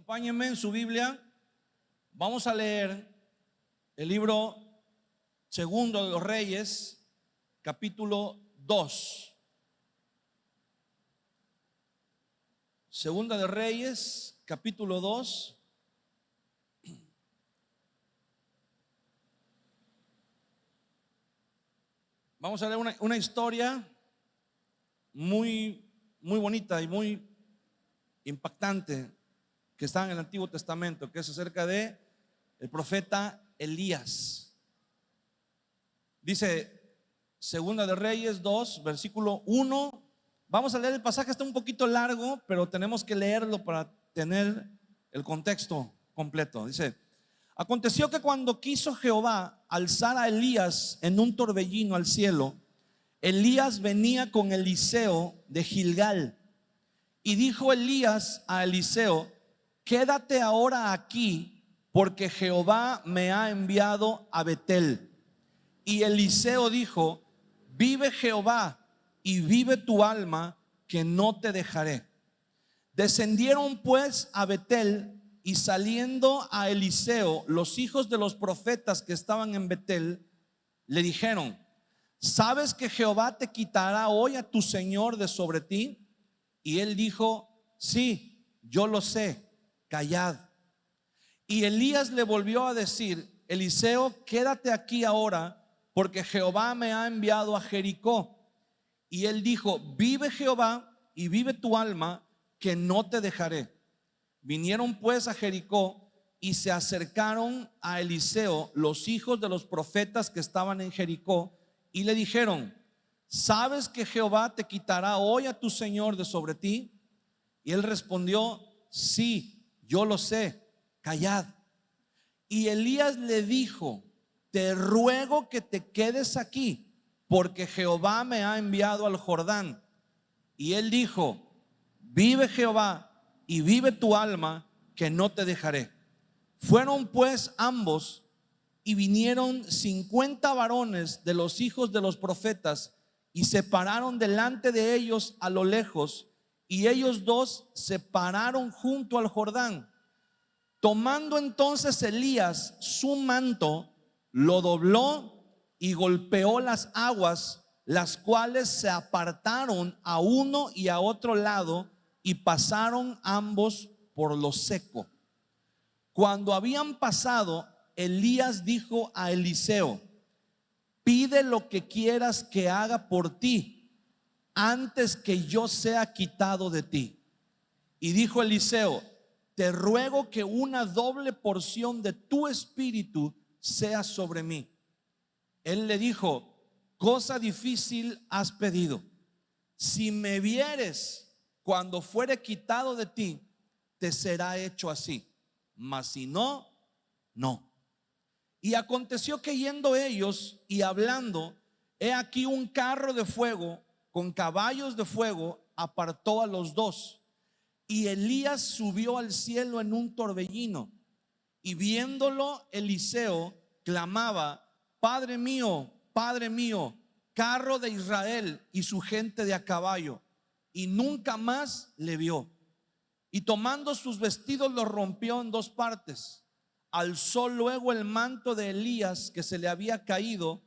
Acompáñenme en su Biblia. Vamos a leer el libro Segundo de los Reyes, capítulo 2. Segunda de Reyes, capítulo 2. Vamos a leer una historia muy bonita y muy impactante que está en el Antiguo Testamento, que es acerca de el profeta Elías. Dice Segunda de Reyes 2, versículo 1. Vamos a leer el pasaje, está un poquito largo, pero tenemos que leerlo para tener el contexto completo. Dice: aconteció que cuando quiso Jehová alzar a Elías en un torbellino al cielo, Elías venía con Eliseo de Gilgal. Y dijo Elías a Eliseo: quédate ahora aquí, porque Jehová me ha enviado a Betel. Y Eliseo dijo: vive Jehová y vive tu alma, que no te dejaré. Descendieron pues a Betel, y saliendo a Eliseo los hijos de los profetas que estaban en Betel, le dijeron: ¿sabes que Jehová te quitará hoy a tu señor de sobre ti? Y él dijo: sí, yo lo sé, callad. Y Elías le volvió a decir: Eliseo, quédate aquí ahora, porque Jehová me ha enviado a Jericó. Y él dijo: vive Jehová y vive tu alma, que no te dejaré. Vinieron pues a Jericó, y se acercaron a Eliseo los hijos de los profetas que estaban en Jericó, y le dijeron: ¿sabes que Jehová te quitará hoy a tu señor de sobre ti? Y él respondió: sí, yo lo sé, callad. Y Elías le dijo: te ruego que te quedes aquí, porque Jehová me ha enviado al Jordán. Y él dijo: vive Jehová y vive tu alma, que no te dejaré. Fueron pues ambos, y vinieron 50 varones de los hijos de los profetas, y se pararon delante de ellos a lo lejos, y ellos dos se pararon junto al Jordán. Tomando entonces Elías su manto, lo dobló y golpeó las aguas, las cuales se apartaron a uno y a otro lado, y pasaron ambos por lo seco. Cuando habían pasado, Elías dijo a Eliseo: pide lo que quieras que haga por ti, antes que yo sea quitado de ti. Y dijo Eliseo: te ruego que una doble porción de tu espíritu sea sobre mí. Él le dijo: cosa difícil has pedido. Si me vieres cuando fuere quitado de ti, te será hecho así, mas si no, no. Y aconteció que yendo ellos y hablando, he aquí un carro de fuego con caballos de fuego apartó a los dos. Y Elías subió al cielo en un torbellino, y viéndolo Eliseo clamaba: Padre mío, carro de Israel y su gente de a caballo. Y nunca más le vio. Y tomando sus vestidos los rompió en dos partes. Alzó luego el manto de Elías que se le había caído,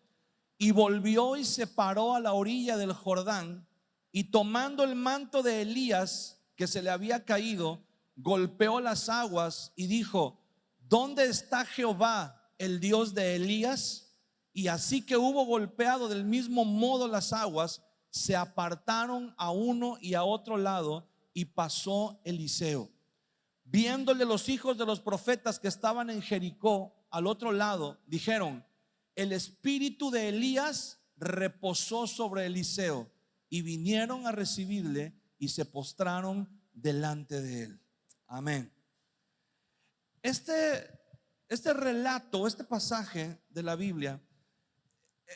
y volvió y se paró a la orilla del Jordán. Y tomando el manto de Elías que se le había caído, golpeó las aguas y dijo: ¿dónde está Jehová, el Dios de Elías? Y así que hubo golpeado del mismo modo las aguas, se apartaron a uno y a otro lado, y pasó Eliseo. Viéndole los hijos de los profetas que estaban en Jericó al otro lado, dijeron: el espíritu de Elías reposó sobre Eliseo. Y vinieron a recibirle y se postraron delante de él. Amén. Este relato, este pasaje de la Biblia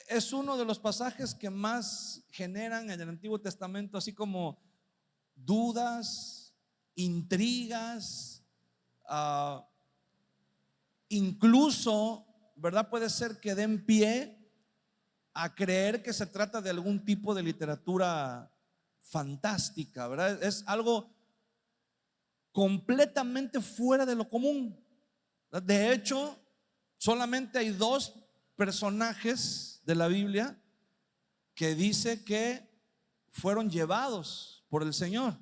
es uno de los pasajes que más generan en el Antiguo Testamento así como dudas, intrigas, incluso, ¿verdad? Puede ser que den pie a creer que se trata de algún tipo de literatura fantástica, ¿verdad? Es algo completamente fuera de lo común. De hecho, solamente hay dos personajes de la Biblia que dice que fueron llevados por el Señor.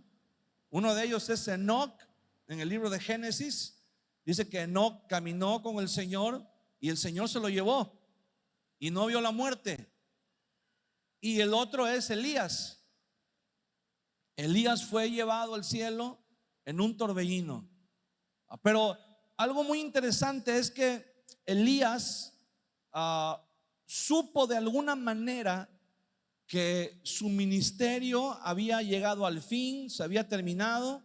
Uno de ellos es Enoc. En el libro de Génesis dice que Enoc caminó con el Señor y el Señor se lo llevó y no vio la muerte. Y el otro es Elías. Elías fue llevado al cielo en un torbellino. Pero algo muy interesante es que Elías supo de alguna manera que su ministerio había llegado al fin, se había terminado.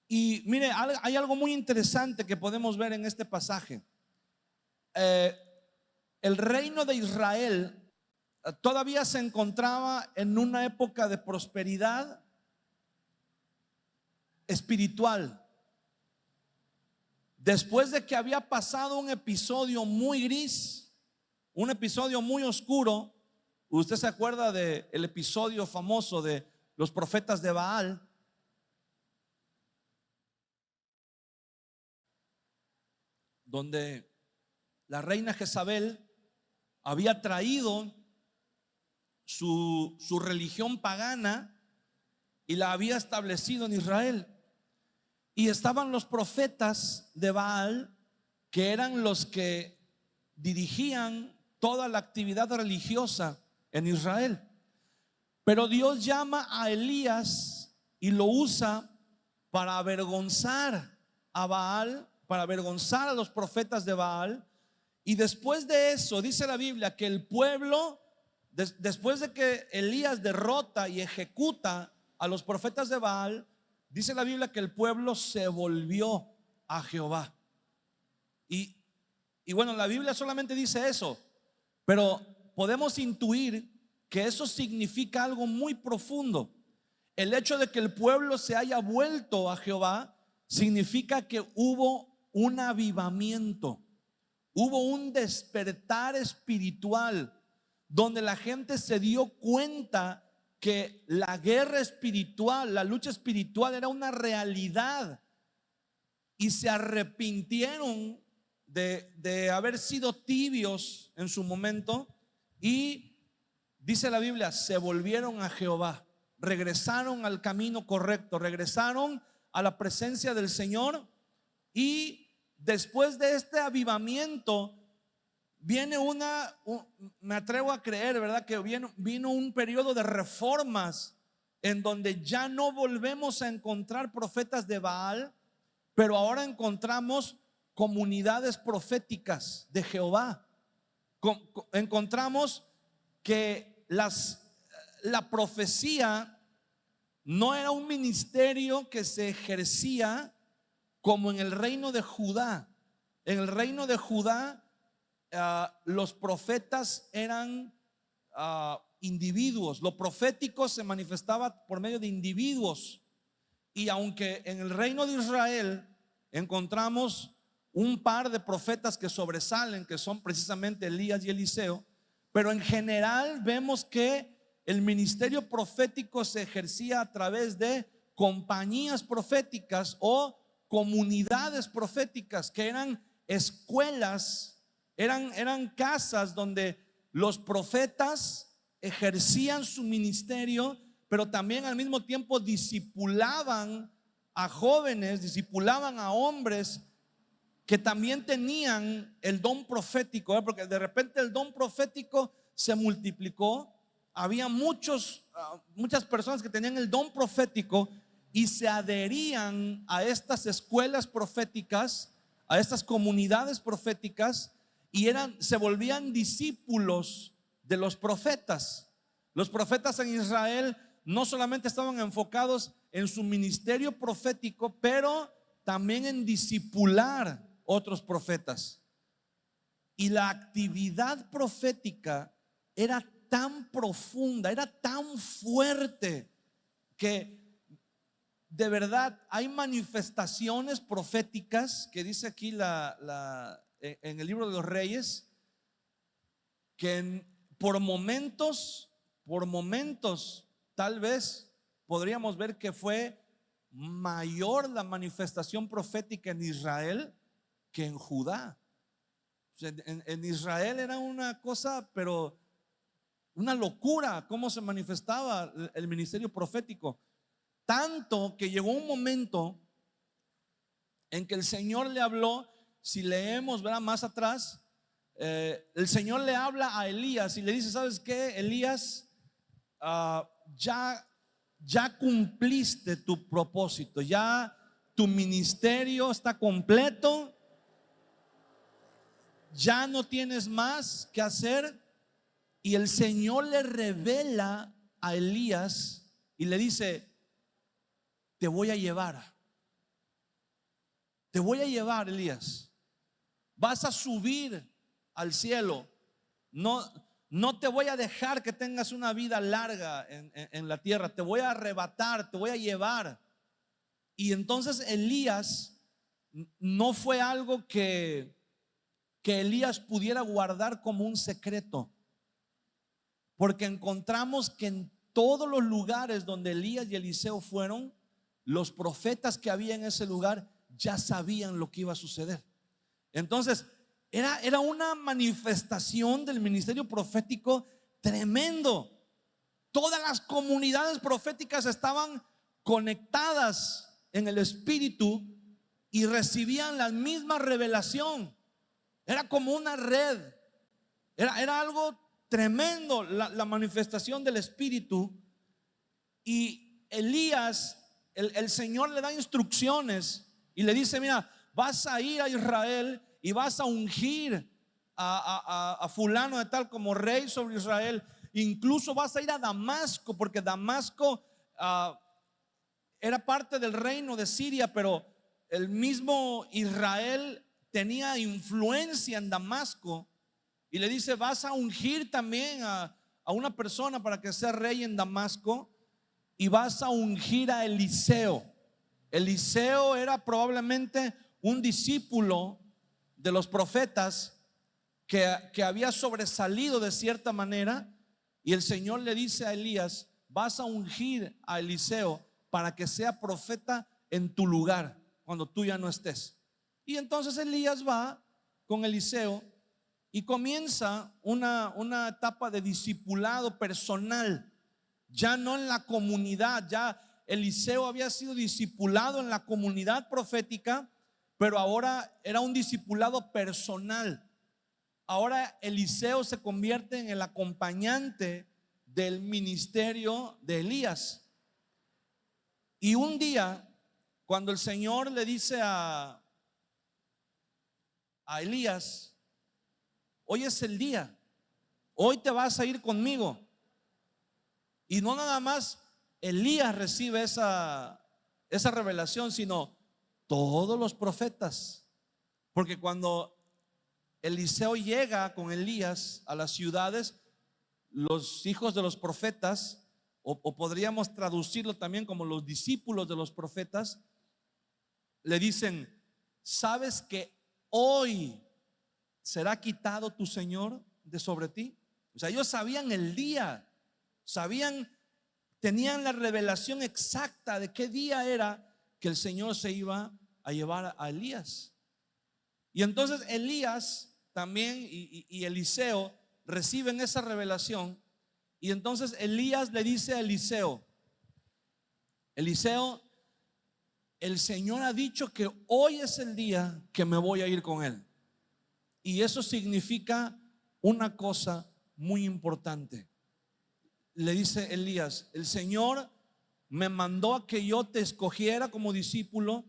Y mire, hay algo muy interesante que podemos ver en este pasaje. El reino de Israel todavía se encontraba en una época de prosperidad espiritual. Después de que había pasado un episodio muy gris, un episodio muy oscuro. Usted se acuerda del episodio famoso de los profetas de Baal, donde la reina Jezabel había traído su religión pagana y la había establecido en Israel. Y estaban los profetas de Baal, que eran los que dirigían toda la actividad religiosa en Israel. Pero Dios llama a Elías y lo usa para avergonzar a Baal, para avergonzar a los profetas de Baal. Y después de eso dice la Biblia que el pueblo, después de que Elías derrota y ejecuta a los profetas de Baal, dice la Biblia que el pueblo se volvió a Jehová. Y bueno, la Biblia solamente dice eso, pero podemos intuir que eso significa algo muy profundo. El hecho de que el pueblo se haya vuelto a Jehová significa que hubo un avivamiento, hubo un despertar espiritual, donde la gente se dio cuenta que la guerra espiritual, la lucha espiritual era una realidad, y se arrepintieron de haber sido tibios en su momento. Y dice la Biblia, se volvieron a Jehová, regresaron al camino correcto, regresaron a la presencia del Señor. Y después de este avivamiento viene me atrevo a creer, ¿verdad?, que vino un periodo de reformas en donde ya no volvemos a encontrar profetas de Baal, pero ahora encontramos comunidades proféticas de Jehová. Encontramos que la profecía no era un ministerio que se ejercía como en el reino de Judá. En el reino de Judá, los profetas eran individuos. Lo profético se manifestaba por medio de individuos. Y aunque en el reino de Israel encontramos un par de profetas que sobresalen, que son precisamente Elías y Eliseo, pero en general vemos que el ministerio profético se ejercía a través de compañías proféticas o comunidades proféticas, que eran escuelas, eran casas donde los profetas ejercían su ministerio, pero también al mismo tiempo discipulaban a jóvenes, discipulaban a hombres que también tenían el don profético, porque de repente el don profético se multiplicó. Había muchas personas que tenían el don profético y se adherían a estas escuelas proféticas, a estas comunidades proféticas, y se volvían discípulos de los profetas. Los profetas en Israel no solamente estaban enfocados en su ministerio profético, pero también en discipular otros profetas. Y la actividad profética era tan profunda, era tan fuerte, que de verdad hay manifestaciones proféticas que dice aquí en el libro de los Reyes, que por momentos tal vez podríamos ver que fue mayor la manifestación profética en Israel que en Judá. O sea, en Israel era una cosa, pero una locura cómo se manifestaba el ministerio profético. Tanto que llegó un momento en que el Señor le habló. Si leemos, ¿verdad?, más atrás, el Señor le habla a Elías y le dice: ¿sabes qué, Elías? Ya cumpliste tu propósito, ya tu ministerio está completo, ya no tienes más que hacer. Y el Señor le revela a Elías y le dice: te voy a llevar, Elías. Vas a subir al cielo. No te voy a dejar que tengas una vida larga en la tierra. Te voy a arrebatar, te voy a llevar. Y entonces Elías, no fue algo que Elías pudiera guardar como un secreto, porque encontramos que en todos los lugares donde Elías y Eliseo fueron, los profetas que había en ese lugar ya sabían lo que iba a suceder. Entonces era una manifestación del ministerio profético tremendo. Todas las comunidades proféticas estaban conectadas en el espíritu y recibían la misma revelación. Era como una red. Era algo tremendo la manifestación del espíritu. Y Elías, el Señor le da instrucciones y le dice: mira, vas a ir a Israel y vas a ungir a fulano de tal como rey sobre Israel. Incluso vas a ir a Damasco, porque Damasco era parte del reino de Siria, pero el mismo Israel tenía influencia en Damasco. Y le dice: vas a ungir también a una persona para que sea rey en Damasco, y vas a ungir a Eliseo. Eliseo era probablemente un discípulo de los profetas que había sobresalido de cierta manera. Y el Señor le dice a Elías: vas a ungir a Eliseo para que sea profeta en tu lugar cuando tú ya no estés. Y entonces Elías va con Eliseo y comienza una etapa de discipulado personal, ya no en la comunidad. Ya Eliseo había sido discipulado en la comunidad profética, pero ahora era un discipulado personal. Ahora Eliseo se convierte en el acompañante del ministerio de Elías. Y un día, cuando el Señor le dice a Elías: hoy es el día, hoy te vas a ir conmigo. Y no nada más Elías recibe esa revelación, sino todos los profetas. Porque cuando Eliseo llega con Elías a las ciudades, los hijos de los profetas, o podríamos traducirlo también como los discípulos de los profetas, le dicen: ¿sabes que hoy será quitado tu Señor de sobre ti? O sea, ellos sabían el día, tenían la revelación exacta de qué día era que el Señor se iba a llevar a Elías. Y entonces Elías también y Eliseo reciben esa revelación. Y entonces Elías le dice a Eliseo: Eliseo, el Señor ha dicho que hoy es el día que me voy a ir con él. Y eso significa una cosa muy importante. Le dice Elías: el Señor me mandó a que yo te escogiera como discípulo,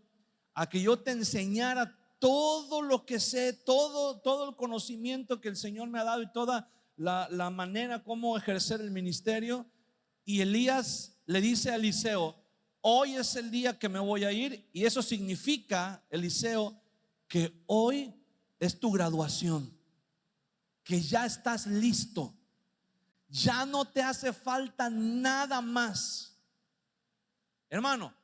a que yo te enseñara todo lo que sé, todo el conocimiento que el Señor me ha dado y toda la manera como ejercer el ministerio. Y Elías le dice a Eliseo: hoy es el día que me voy a ir. Y eso significa, Eliseo, que hoy es tu graduación, que ya estás listo, ya no te hace falta nada más. Hermano,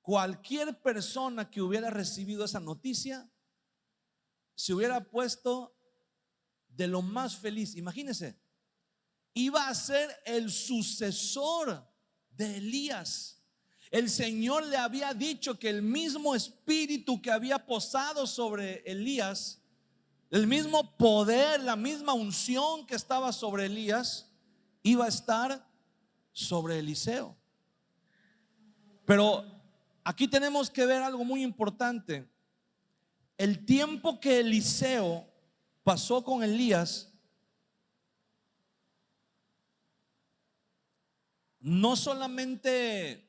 cualquier persona que hubiera recibido esa noticia se hubiera puesto de lo más feliz. Imagínense, iba a ser el sucesor de Elías, El Señor le había dicho que el mismo espíritu que había posado sobre Elías, el mismo poder, la misma unción que estaba sobre Elías, iba a estar sobre Eliseo. Pero aquí tenemos que ver algo muy importante. El tiempo que Eliseo pasó con Elías no solamente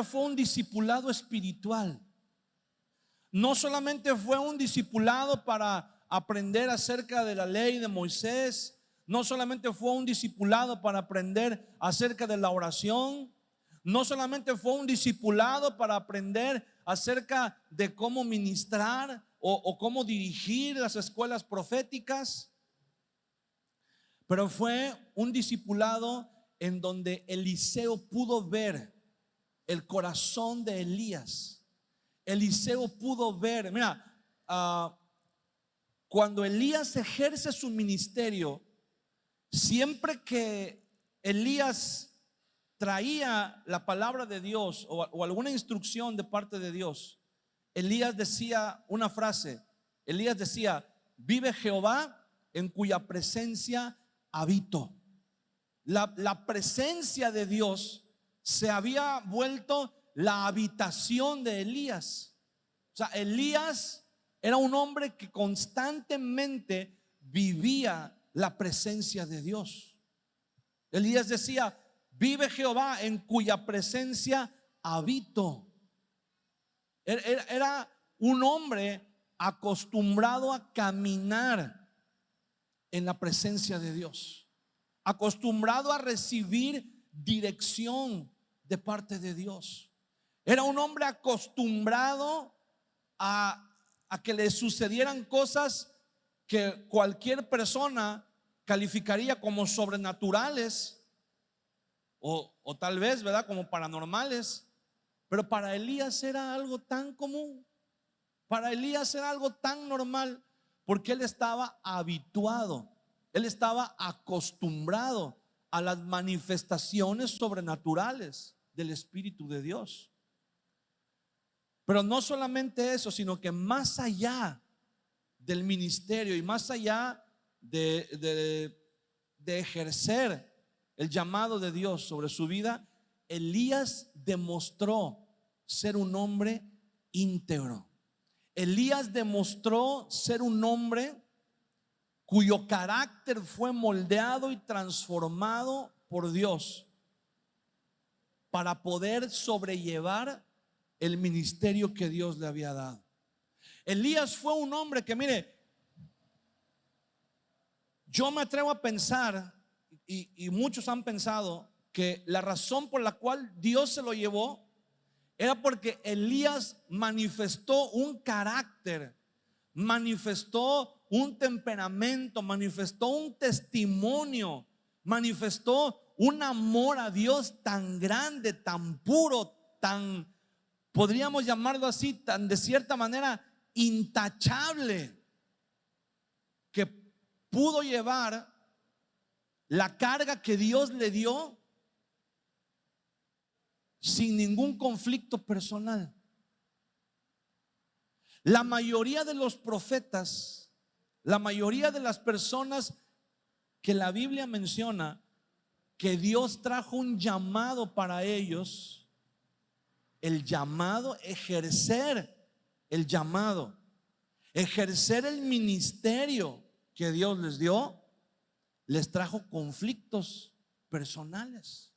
fue un discipulado espiritual, no solamente fue un discipulado para aprender acerca de la ley de Moisés, no solamente fue un discipulado para aprender acerca de la oración, no solamente fue un discipulado para aprender acerca de cómo ministrar o cómo dirigir las escuelas proféticas, pero fue un discipulado en donde Eliseo pudo ver el corazón de Elías. Eliseo pudo ver, mira, cuando Elías ejerce su ministerio, siempre que Elías traía la palabra de Dios o alguna instrucción de parte de Dios, Elías decía una frase. Elías decía: vive Jehová en cuya presencia habito. La presencia de Dios se había vuelto la habitación de Elías. O sea, Elías era un hombre que constantemente vivía la presencia de Dios. Elías decía: vive Jehová en cuya presencia habito. Era un hombre acostumbrado a caminar en la presencia de Dios, acostumbrado a recibir dirección de parte de Dios. Era un hombre acostumbrado a que le sucedieran cosas que cualquier persona calificaría como sobrenaturales o tal vez, ¿verdad?, como paranormales. Pero para Elías era algo tan común, para Elías era algo tan normal, porque él estaba habituado, él estaba acostumbrado a las manifestaciones sobrenaturales del Espíritu de Dios. Pero no solamente eso, sino que más allá del ministerio y más allá de ejercer el llamado de Dios sobre su vida, Elías demostró ser un hombre íntegro. Elías demostró ser un hombre cuyo carácter fue moldeado y transformado por Dios para poder sobrellevar el ministerio que Dios le había dado. Elías fue un hombre que, mire, yo me atrevo a pensar, y muchos han pensado, que la razón por la cual Dios se lo llevó era porque Elías manifestó un carácter, manifestó un temperamento, manifestó un testimonio, manifestó un amor a Dios tan grande, tan puro, tan, podríamos llamarlo así, tan de cierta manera intachable, que pudo llevar la carga que Dios le dio sin ningún conflicto personal. La mayoría de los profetas, la mayoría de las personas que la Biblia menciona que Dios trajo un llamado para ellos, el llamado, ejercer el llamado, ejercer el ministerio que Dios les dio, les trajo conflictos personales,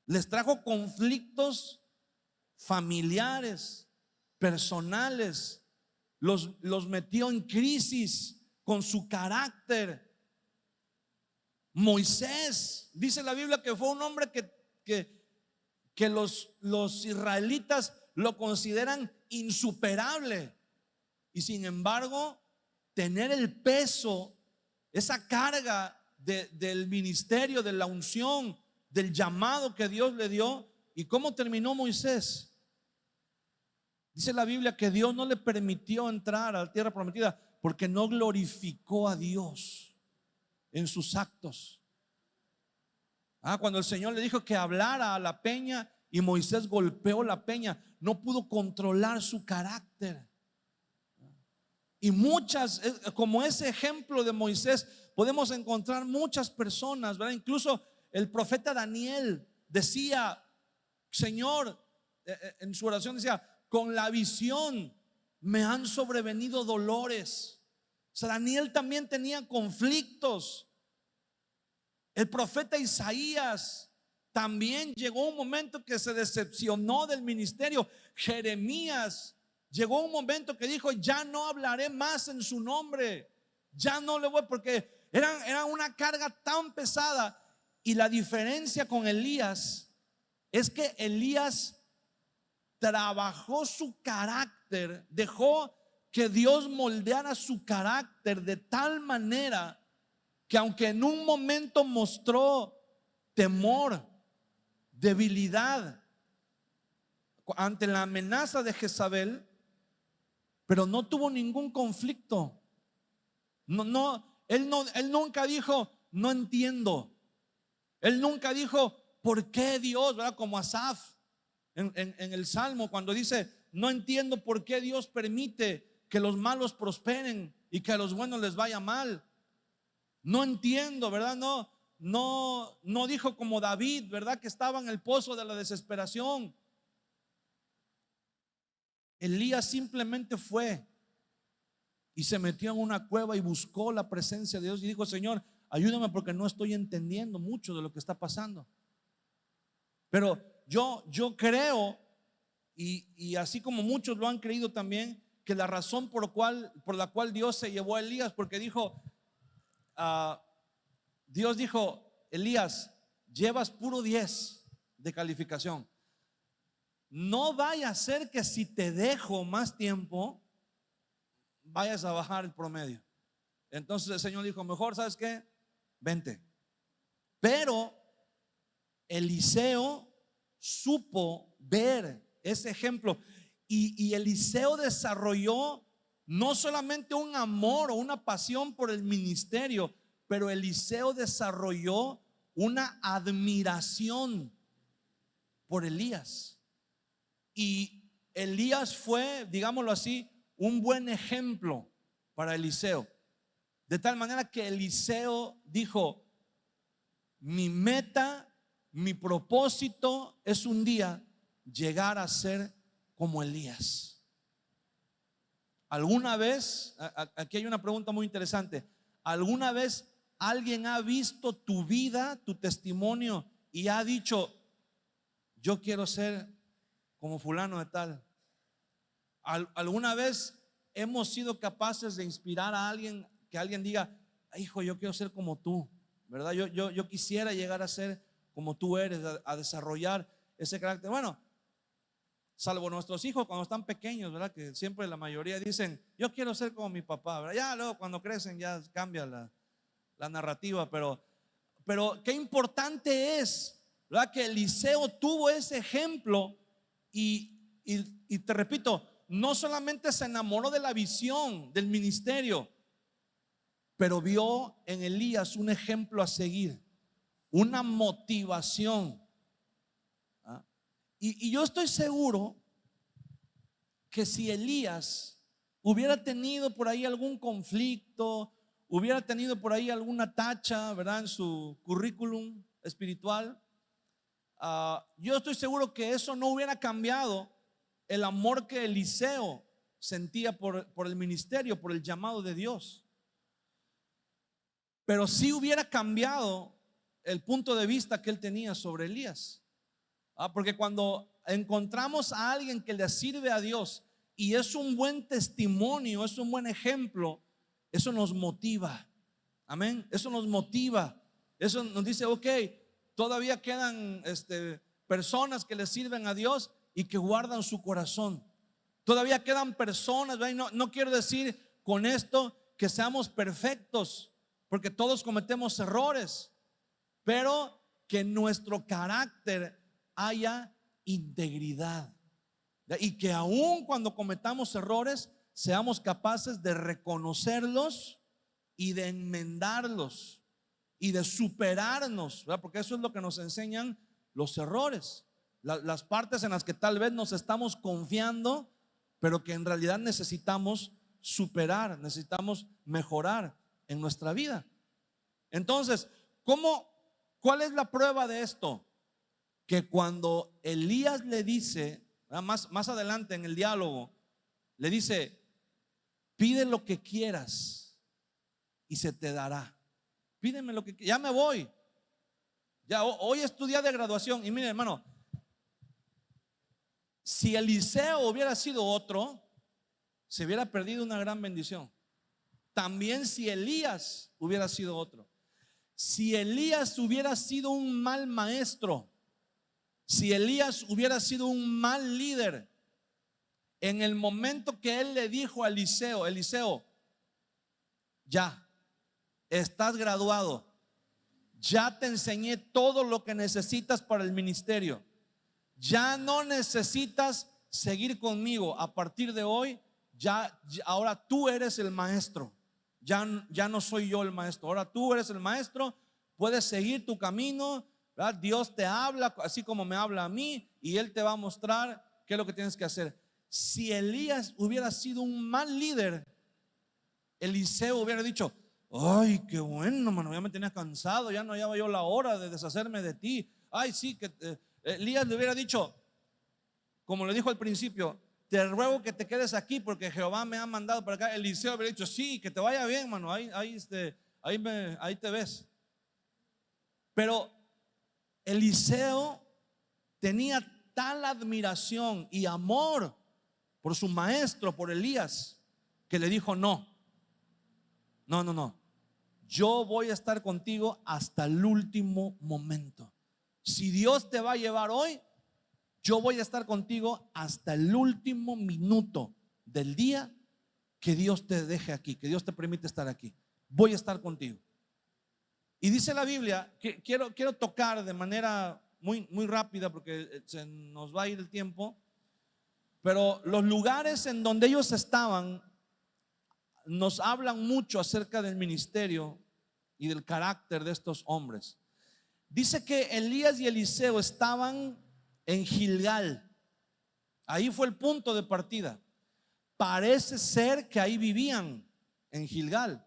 les trajo conflictos familiares, personales, los metió en crisis con su carácter. Moisés, dice la Biblia que fue un hombre que los israelitas lo consideran insuperable, y sin embargo tener el peso, esa carga del ministerio, de la unción, del llamado que Dios le dio. ¿Y cómo terminó Moisés? Dice la Biblia que Dios no le permitió entrar a la tierra prometida porque no glorificó a Dios en sus actos. Cuando el Señor le dijo que hablara a la peña y Moisés golpeó la peña, no pudo controlar su carácter. Y muchas, como ese ejemplo de Moisés, podemos encontrar muchas personas, ¿verdad? Incluso el profeta Daniel decía, Señor, en su oración decía, con la visión me han sobrevenido dolores. O sea, Daniel también tenía conflictos. El profeta Isaías también llegó un momento que se decepcionó del ministerio. Jeremías llegó un momento que dijo, ya no hablaré más en su nombre, ya no le voy, porque era una carga tan pesada. Y la diferencia con Elías es que Elías trabajó su carácter, dejó que Dios moldeara su carácter de tal manera que aunque en un momento mostró temor, debilidad ante la amenaza de Jezabel, pero no tuvo ningún conflicto. Él nunca dijo, no entiendo. Él nunca dijo, ¿por qué Dios? ¿Verdad? Como Asaf en el Salmo, cuando dice, no entiendo por qué Dios permite que los malos prosperen y que a los buenos les vaya mal. No entiendo, ¿verdad? No dijo como David, ¿verdad? Que estaba en el pozo de la desesperación. Elías simplemente fue y se metió en una cueva y buscó la presencia de Dios y dijo, Señor, ayúdame porque no estoy entendiendo mucho de lo que está pasando. Pero yo creo, y así como muchos lo han creído también, que la razón por la cual Dios se llevó a Elías, porque dijo, Dios dijo, Elías, llevas puro 10 de calificación. No vaya a ser que si te dejo más tiempo, vayas a bajar el promedio. Entonces el Señor dijo, mejor, ¿sabes qué? Vente. Pero Eliseo supo ver ese ejemplo y Eliseo desarrolló no solamente un amor o una pasión por el ministerio, pero Eliseo desarrolló una admiración por Elías. Y Elías fue, digámoslo así, un buen ejemplo para Eliseo. De tal manera que Eliseo dijo, mi meta, mi propósito es un día llegar a ser como Elías. ¿Alguna vez, aquí hay una pregunta muy interesante, alguna vez alguien ha visto tu vida, tu testimonio y ha dicho, yo quiero ser como fulano de tal? ¿Alguna vez hemos sido capaces de inspirar a alguien, que alguien diga, hijo, yo quiero ser como tú, ¿verdad? Yo quisiera llegar a ser como tú eres, a desarrollar ese carácter? Bueno, salvo nuestros hijos cuando están pequeños, ¿verdad? Que siempre la mayoría dicen, yo quiero ser como mi papá, ¿verdad? Ya luego cuando crecen ya cambia la narrativa, pero qué importante es, ¿verdad? Que Eliseo tuvo ese ejemplo y te repito, no solamente se enamoró de la visión del ministerio, pero vio en Elías un ejemplo a seguir, una motivación. Y yo estoy seguro que si Elías hubiera tenido por ahí algún conflicto, hubiera tenido por ahí alguna tacha, ¿verdad? En su currículum espiritual, yo estoy seguro que eso no hubiera cambiado el amor que Eliseo sentía por el ministerio, por el llamado de Dios. Pero sí hubiera cambiado el punto de vista que él tenía sobre Elías. Porque cuando encontramos a alguien que le sirve a Dios y es un buen testimonio, es un buen ejemplo, eso nos motiva. Amén. Eso nos motiva. Eso nos dice, ok, todavía quedan personas que le sirven a Dios y que guardan su corazón. Todavía quedan personas, no quiero decir con esto que seamos perfectos, porque todos cometemos errores, pero que en nuestro carácter haya integridad y que aun cuando cometamos errores seamos capaces de reconocerlos y de enmendarlos. y de superarnos, ¿verdad? Porque eso es lo que nos enseñan los errores, las partes en las que tal vez nos estamos confiando, pero que en realidad necesitamos superar, necesitamos mejorar en nuestra vida. Entonces, ¿cuál es la prueba de esto? Que cuando Elías le dice, más adelante en el diálogo, le dice: pide lo que quieras y se te dará. Pídeme lo que quieras. Ya me voy. Ya hoy es tu día de graduación. Y mire, hermano, si Eliseo hubiera sido otro, se hubiera perdido una gran bendición. También si Elías hubiera sido otro. Si Elías hubiera sido un mal maestro, si Elías hubiera sido un mal líder, en el momento que él le dijo a Eliseo: Eliseo, ya estás graduado, ya te enseñé todo lo que necesitas para el ministerio, ya no necesitas seguir conmigo, a partir de hoy ahora tú eres el maestro, ya no soy yo el maestro, ahora tú eres el maestro, puedes seguir tu camino, ¿verdad? Dios te habla así como me habla a mí y Él te va a mostrar qué es lo que tienes que hacer. Si Elías hubiera sido un mal líder, Eliseo hubiera dicho: ay, qué bueno, mano, ya me tenía cansado, ya no hallaba yo la hora de deshacerme de ti. Ay, sí, que Elías le hubiera dicho, como le dijo al principio: te ruego que te quedes aquí porque Jehová me ha mandado para acá. Eliseo hubiera dicho: sí, que te vaya bien, mano, ahí te ves. Pero Eliseo tenía tal admiración y amor por su maestro, por Elías, que le dijo: no, yo voy a estar contigo hasta el último momento. Si Dios te va a llevar hoy, yo voy a estar contigo hasta el último minuto del día que Dios te deje aquí, que Dios te permite estar aquí. Voy a estar contigo. Y dice la Biblia, que quiero tocar de manera muy rápida porque se nos va a ir el tiempo, pero los lugares en donde ellos estaban nos hablan mucho acerca del ministerio y del carácter de estos hombres. Dice que Elías y Eliseo estaban en Gilgal. Ahí fue el punto de partida. Parece ser que ahí vivían, en Gilgal.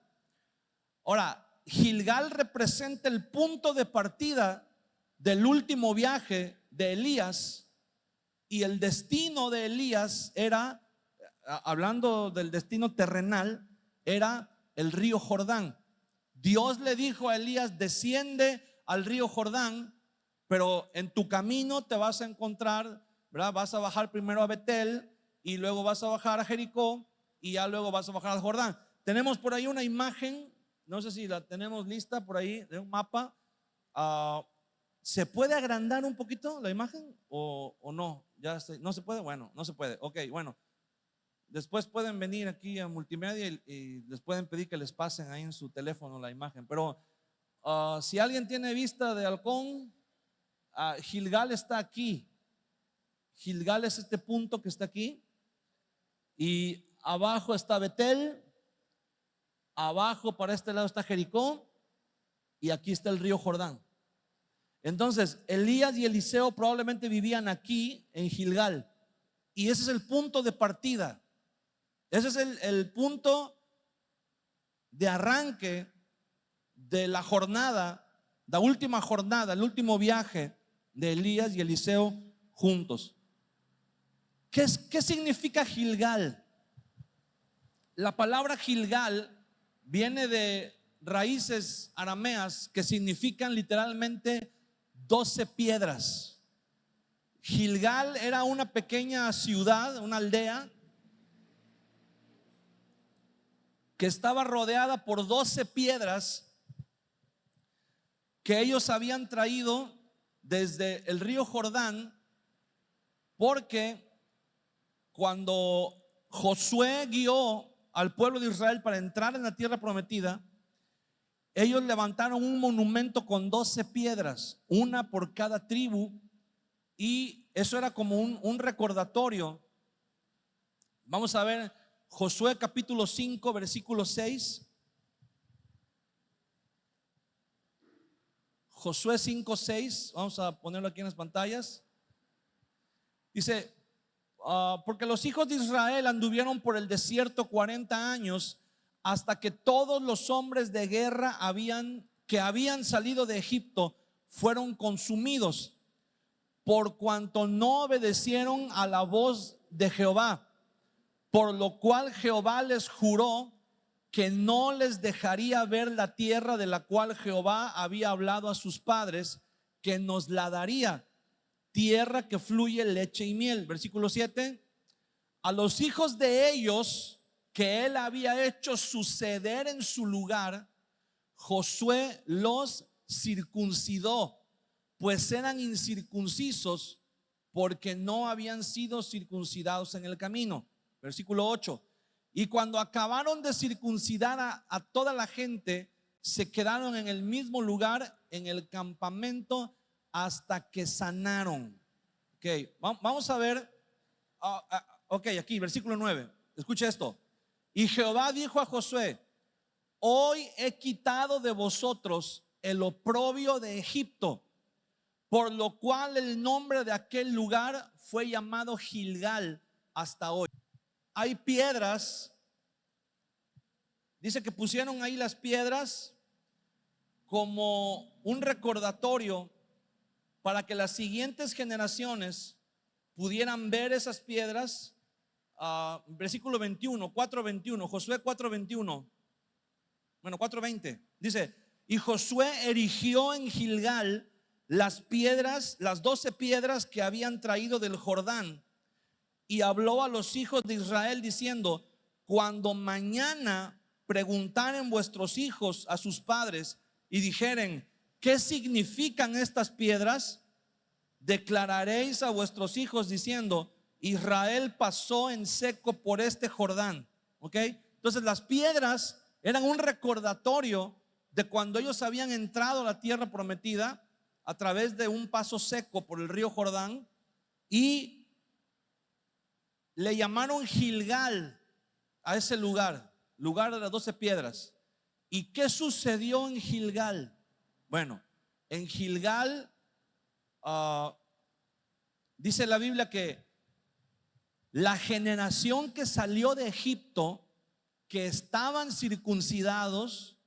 Ahora, Gilgal representa el punto de partida del último viaje de Elías, y el destino de Elías era, hablando del destino terrenal, era el río Jordán. Dios le dijo a Elías: desciende al río Jordán, pero en tu camino te vas a encontrar, ¿verdad? Vas a bajar primero a Betel y luego vas a bajar a Jericó y ya luego vas a bajar al Jordán. Tenemos por ahí una imagen, no sé si la tenemos lista por ahí, de un mapa. ¿Se puede agrandar un poquito la imagen o no? ¿No se puede? Bueno, no se puede. Ok, bueno. Después pueden venir aquí a multimedia y les pueden pedir que les pasen ahí en su teléfono la imagen. Pero si alguien tiene vista de halcón, Gilgal está aquí. Gilgal es este punto que está aquí. Y abajo está Betel. Abajo para este lado está Jericó. Y aquí está el río Jordán. Entonces Elías y Eliseo probablemente vivían aquí en Gilgal. Y ese es el punto de partida. Ese es el punto de arranque de la jornada, la última jornada, el último viaje de Elías y Eliseo juntos. ¿Qué significa Gilgal? La palabra Gilgal viene de raíces arameas que significan literalmente 12 piedras. Gilgal era una pequeña ciudad, una aldea que estaba rodeada por 12 piedras que ellos habían traído desde el río Jordán, porque cuando Josué guió al pueblo de Israel para entrar en la tierra prometida, ellos levantaron un monumento con 12 piedras, una por cada tribu, y eso era como un recordatorio. Vamos a ver Josué capítulo 5 versículo 6. Josué 5:6, vamos a ponerlo aquí en las pantallas. Dice, porque los hijos de Israel anduvieron por el desierto 40 años hasta que todos los hombres de guerra que habían salido de Egipto fueron consumidos, por cuanto no obedecieron a la voz de Jehová, por lo cual Jehová les juró que no les dejaría ver la tierra de la cual Jehová había hablado a sus padres, que nos la daría, tierra que fluye leche y miel. Versículo 7. A los hijos de ellos que él había hecho suceder en su lugar, Josué los circuncidó, pues eran incircuncisos porque no habían sido circuncidados en el camino. Versículo 8. Y cuando acabaron de circuncidar a toda la gente, se quedaron en el mismo lugar, en el campamento, hasta que sanaron. Ok, vamos a ver. Ok, aquí, versículo 9. Escucha esto. Y Jehová dijo a Josué: hoy he quitado de vosotros el oprobio de Egipto, por lo cual el nombre de aquel lugar fue llamado Gilgal hasta hoy. Hay piedras, dice que pusieron ahí las piedras como un recordatorio para que las siguientes generaciones pudieran ver esas piedras. Versículo 21, 4:21, Josué 4:21, bueno, 4:20, dice: y Josué erigió en Gilgal las piedras, las 12 piedras que habían traído del Jordán, y habló a los hijos de Israel diciendo: cuando mañana preguntaren vuestros hijos a sus padres y dijeren: ¿qué significan estas piedras?, declararéis a vuestros hijos diciendo: Israel pasó en seco por este Jordán. ¿Ok? Entonces las piedras eran un recordatorio de cuando ellos habían entrado a la tierra prometida a través de un paso seco por el río Jordán, y le llamaron Gilgal a ese lugar, lugar de las 12 piedras. ¿Y qué sucedió en Gilgal? Bueno, en Gilgal dice la Biblia que la generación que salió de Egipto, que estaban circuncidados,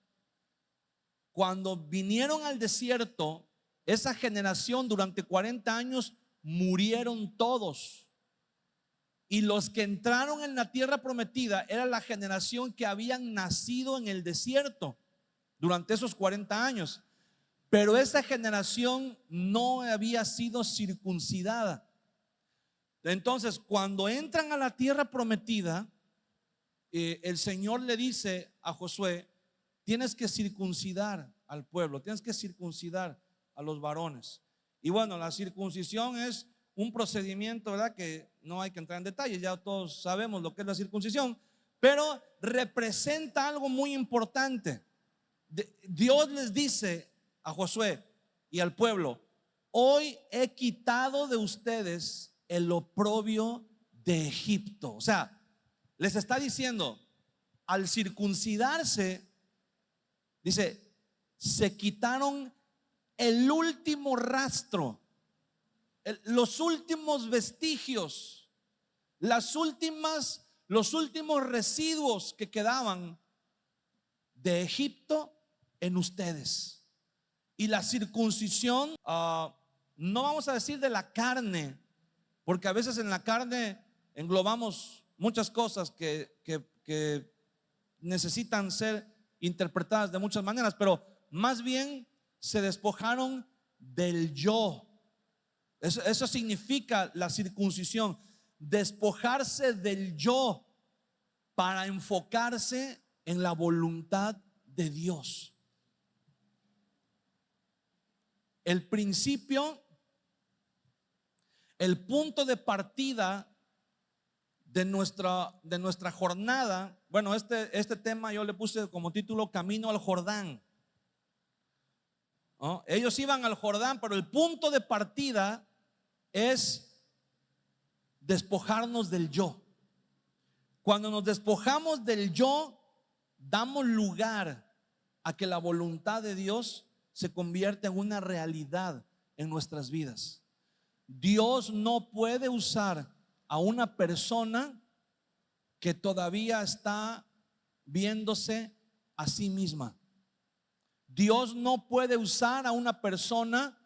cuando vinieron al desierto, esa generación durante 40 años murieron todos. Y los que entraron en la tierra prometida era la generación que habían nacido en el desierto durante esos 40 años. Pero esa generación no había sido circuncidada. Entonces, cuando entran a la tierra prometida, el Señor le dice a Josué: tienes que circuncidar al pueblo, tienes que circuncidar a los varones. Y bueno, la circuncisión es un procedimiento, ¿verdad?, que no hay que entrar en detalles, ya todos sabemos lo que es la circuncisión, pero representa algo muy importante. Dios les dice a Josué y al pueblo: hoy he quitado de ustedes el oprobio de Egipto. O sea, les está diciendo, al circuncidarse, dice, se quitaron el último rastro, los últimos vestigios, los últimos residuos que quedaban de Egipto en ustedes. Y la circuncisión, no vamos a decir de la carne, porque a veces en la carne englobamos muchas cosas que necesitan ser interpretadas de muchas maneras, pero más bien se despojaron del yo. Eso significa la circuncisión: despojarse del yo para enfocarse en la voluntad de Dios. El principio, el punto de partida de nuestra jornada, bueno, este tema yo le puse como título Camino al Jordán, ¿no? Ellos iban al Jordán, pero el punto de partida es despojarnos del yo. Cuando nos despojamos del yo, damos lugar a que la voluntad de Dios se convierte en una realidad en nuestras vidas. Dios no puede usar a una persona que todavía está viéndose a sí misma. Dios no puede usar a una persona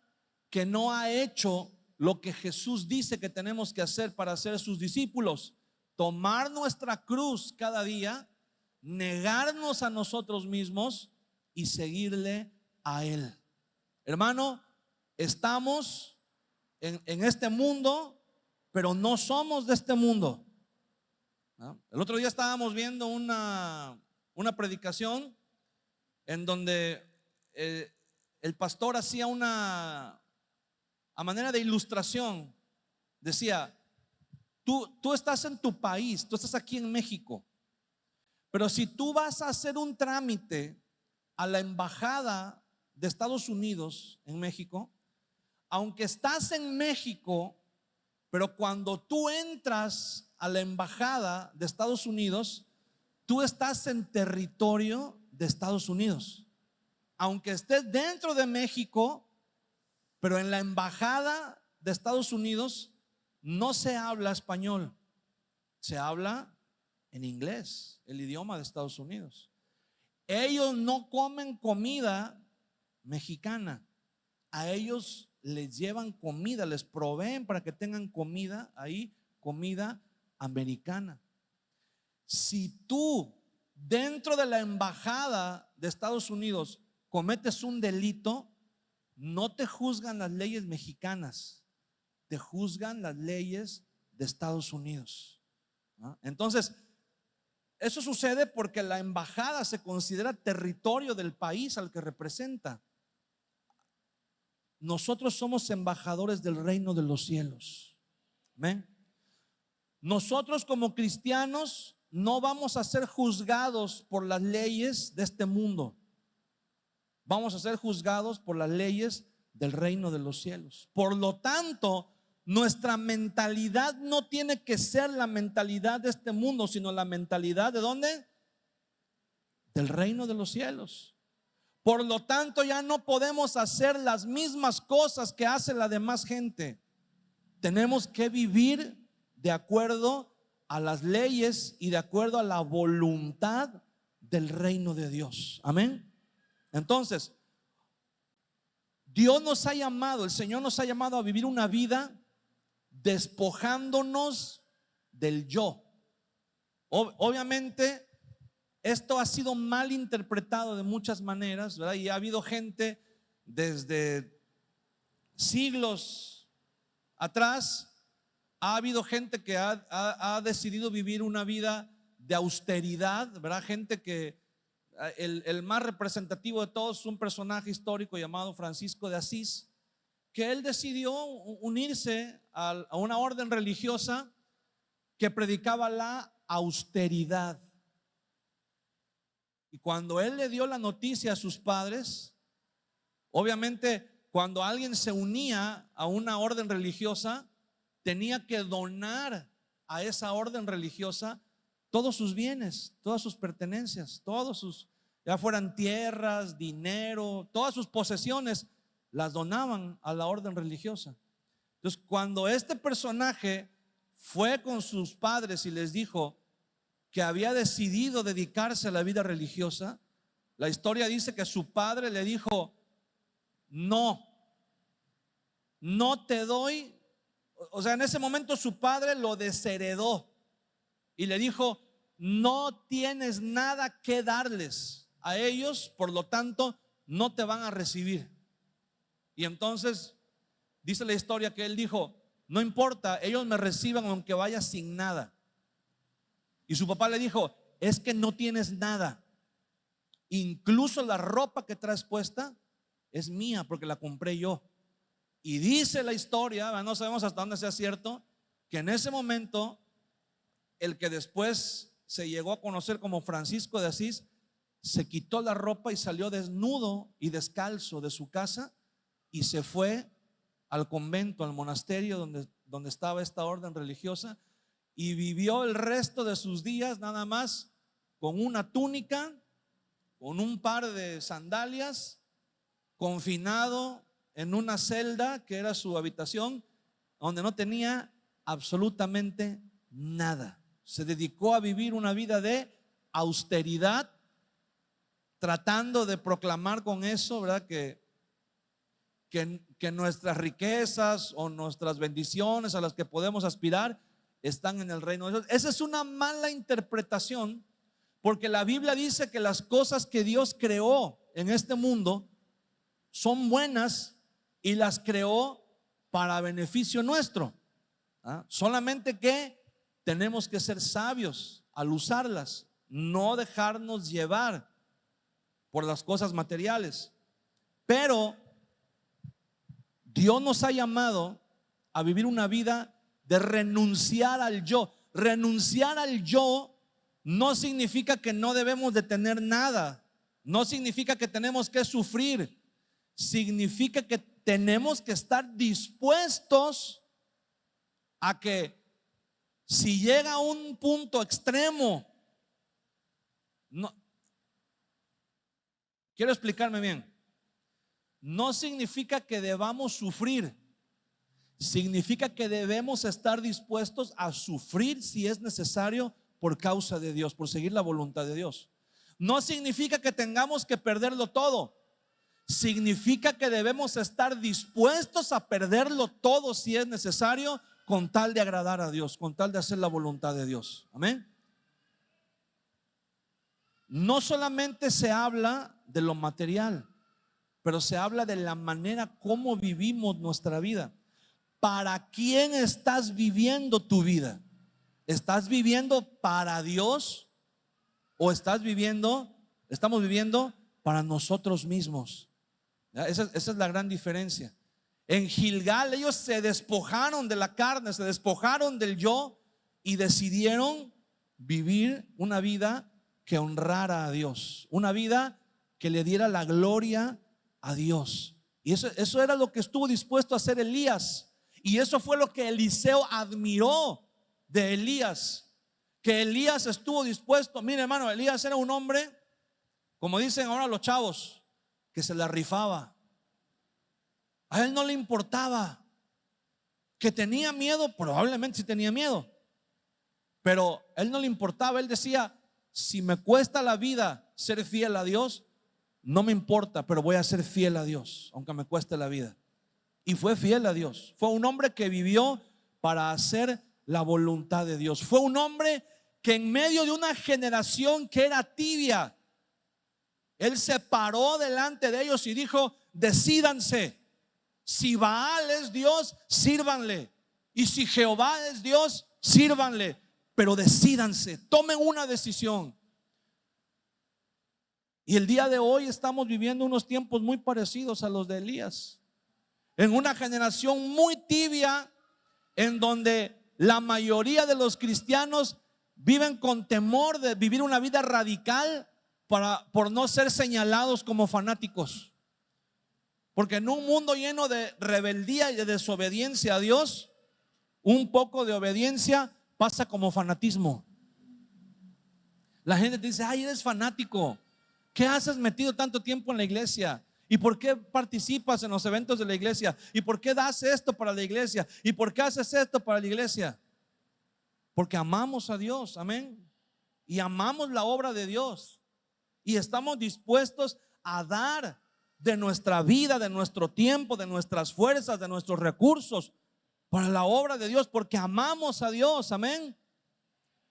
que no ha hecho lo que Jesús dice que tenemos que hacer para ser sus discípulos: tomar nuestra cruz cada día, negarnos a nosotros mismos y seguirle a Él. Hermano, estamos en este mundo, pero no somos de este mundo, ¿no? El otro día estábamos viendo una predicación en donde el pastor hacía a manera de ilustración, decía: tú estás en tu país, tú estás aquí en México, pero si tú vas a hacer un trámite a la embajada de Estados Unidos en México, aunque estás en México, pero cuando tú entras a la embajada de Estados Unidos, tú estás en territorio de Estados Unidos. Aunque estés dentro de México, pero en la embajada de Estados Unidos no se habla español, se habla en inglés, el idioma de Estados Unidos. Ellos no comen comida mexicana, a ellos les llevan comida, les proveen para que tengan comida ahí, comida americana. Si tú dentro de la embajada de Estados Unidos cometes un delito, no te juzgan las leyes mexicanas, te juzgan las leyes de Estados Unidos, ¿no? Entonces, eso sucede porque la embajada se considera territorio del país al que representa. Nosotros somos embajadores del reino de los cielos. ¿Amén? Nosotros como cristianos no vamos a ser juzgados por las leyes de este mundo. Vamos a ser juzgados por las leyes del reino de los cielos. Por lo tanto, nuestra mentalidad no tiene que ser la mentalidad de este mundo, sino la mentalidad ¿de dónde? Del reino de los cielos. Por lo tanto, ya no podemos hacer las mismas cosas que hace la demás gente. Tenemos que vivir de acuerdo a las leyes y de acuerdo a la voluntad del reino de Dios. Amén. Entonces, Dios nos ha llamado, el Señor nos ha llamado a vivir una vida despojándonos del yo. Obviamente esto ha sido mal interpretado de muchas maneras, ¿verdad? Y ha habido gente desde siglos atrás, ha habido gente que ha decidido vivir una vida de austeridad, ¿verdad? Gente que el más representativo de todos es un personaje histórico llamado Francisco de Asís, que él decidió unirse a una orden religiosa que predicaba la austeridad. Y cuando él le dio la noticia a sus padres, obviamente cuando alguien se unía a una orden religiosa, tenía que donar a esa orden religiosa todos sus bienes, todas sus pertenencias, todos sus, ya fueran tierras, dinero, todas sus posesiones, las donaban a la orden religiosa. Entonces, cuando este personaje fue con sus padres y les dijo que había decidido dedicarse a la vida religiosa, la historia dice que su padre le dijo: no te doy. O sea, en ese momento su padre lo desheredó y le dijo: no tienes nada que darles a ellos, por lo tanto no te van a recibir. Y entonces dice la historia que él dijo: no importa, ellos me reciban aunque vaya sin nada. Y su papá le dijo: es que no tienes nada, incluso la ropa que traes puesta es mía porque la compré yo. Y dice la historia, no sabemos hasta dónde sea cierto, que en ese momento el que después se llegó a conocer como Francisco de Asís se quitó la ropa y salió desnudo y descalzo de su casa y se fue al convento, al monasterio donde estaba esta orden religiosa, y vivió el resto de sus días nada más con una túnica, con un par de sandalias confinado en una celda que era su habitación, donde no tenía absolutamente nada. Se dedicó a vivir una vida de austeridad, tratando de proclamar con eso, ¿verdad? Que nuestras riquezas o nuestras bendiciones a las que podemos aspirar están en el reino de Dios. Esa es una mala interpretación, porque la Biblia dice que las cosas que Dios creó en este mundo son buenas y las creó para beneficio nuestro. Solamente que tenemos que ser sabios al usarlas, no dejarnos llevar por las cosas materiales. Pero Dios nos ha llamado a vivir una vida de renunciar al yo. Renunciar al yo no significa que no debemos de tener nada, no significa que tenemos que sufrir, significa que tenemos que estar dispuestos a que si llega a un punto extremo, no, quiero explicarme bien, no significa que debamos sufrir, significa que debemos estar dispuestos a sufrir si es necesario por causa de Dios, por seguir la voluntad de Dios. No significa que tengamos que perderlo todo, significa que debemos estar dispuestos a perderlo todo si es necesario, con tal de agradar a Dios, con tal de hacer la voluntad de Dios. Amén. No solamente se habla de lo material, pero se habla de la manera como vivimos nuestra vida. ¿Para quién estás viviendo tu vida? ¿Estás viviendo para Dios o estamos viviendo para nosotros mismos? Esa es la gran diferencia. En Gilgal ellos se despojaron de la carne, se despojaron del yo y decidieron vivir una vida que honrara a Dios, una vida que le diera la gloria a Dios. Y eso era lo que estuvo dispuesto a hacer Elías. Y eso fue lo que Eliseo admiró de Elías, que Elías estuvo dispuesto. Mire, hermano, Elías era un hombre, como dicen ahora los chavos, que se la rifaba. A él no le importaba, que tenía miedo, probablemente sí tenía miedo, pero a él no le importaba. Él decía: si me cuesta la vida ser fiel a Dios, no me importa, pero voy a ser fiel a Dios, aunque me cueste la vida. Y fue fiel a Dios. Fue un hombre que vivió para hacer la voluntad de Dios. Fue un hombre que en medio de una generación que era tibia, él se paró delante de ellos y dijo: decídanse. Si Baal es Dios, sírvanle. Y si Jehová es Dios, sírvanle. Pero decídanse, tomen una decisión. Y el día de hoy estamos viviendo unos tiempos muy parecidos a los de Elías, en una generación muy tibia, en donde la mayoría de los cristianos viven con temor de vivir una vida radical por no ser señalados como fanáticos. Porque en un mundo lleno de rebeldía y de desobediencia a Dios, un poco de obediencia pasa como fanatismo. La gente te dice: ay, eres fanático. ¿Qué haces metido tanto tiempo en la iglesia? ¿Y por qué participas en los eventos de la iglesia? ¿Y por qué das esto para la iglesia? ¿Y por qué haces esto para la iglesia? Porque amamos a Dios, amén. Y amamos la obra de Dios. Y estamos dispuestos a dar de nuestra vida, de nuestro tiempo, de nuestras fuerzas, de nuestros recursos para la obra de Dios, porque amamos a Dios, amén.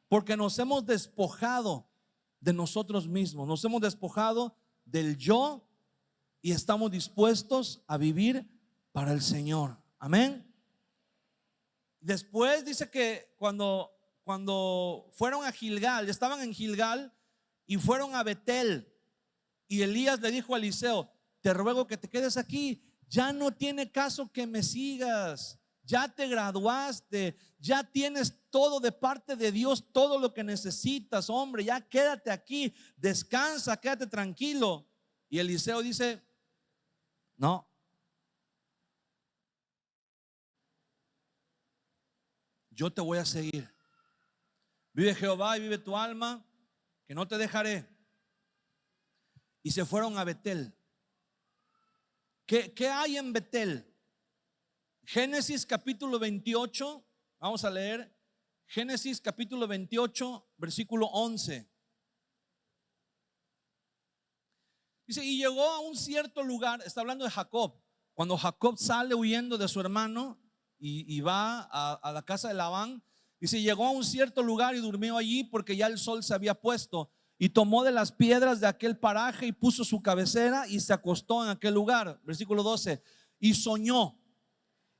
Porque nos hemos despojado de nosotros mismos, nos hemos despojado del yo y estamos dispuestos a vivir para el Señor, amén. Después dice que cuando fueron a Gilgal, estaban en Gilgal y fueron a Betel, y Elías le dijo a Eliseo: te ruego que te quedes aquí, ya no tiene caso que me sigas, ya te graduaste, ya tienes todo de parte de Dios, todo lo que necesitas, hombre, ya quédate aquí, descansa, quédate tranquilo. Y Eliseo dice: no, yo te voy a seguir. Vive Jehová y vive tu alma, que no te dejaré. Y se fueron a Betel. ¿Qué hay en Betel? Génesis capítulo 28, vamos a leer Génesis capítulo 28, versículo 11. Dice, y llegó a un cierto lugar, está hablando de Jacob, cuando Jacob sale huyendo de su hermano y va a la casa de Labán. Dice, llegó a un cierto lugar y durmió allí porque ya el sol se había puesto, y tomó de las piedras de aquel paraje y puso su cabecera y se acostó en aquel lugar. Versículo 12, y soñó,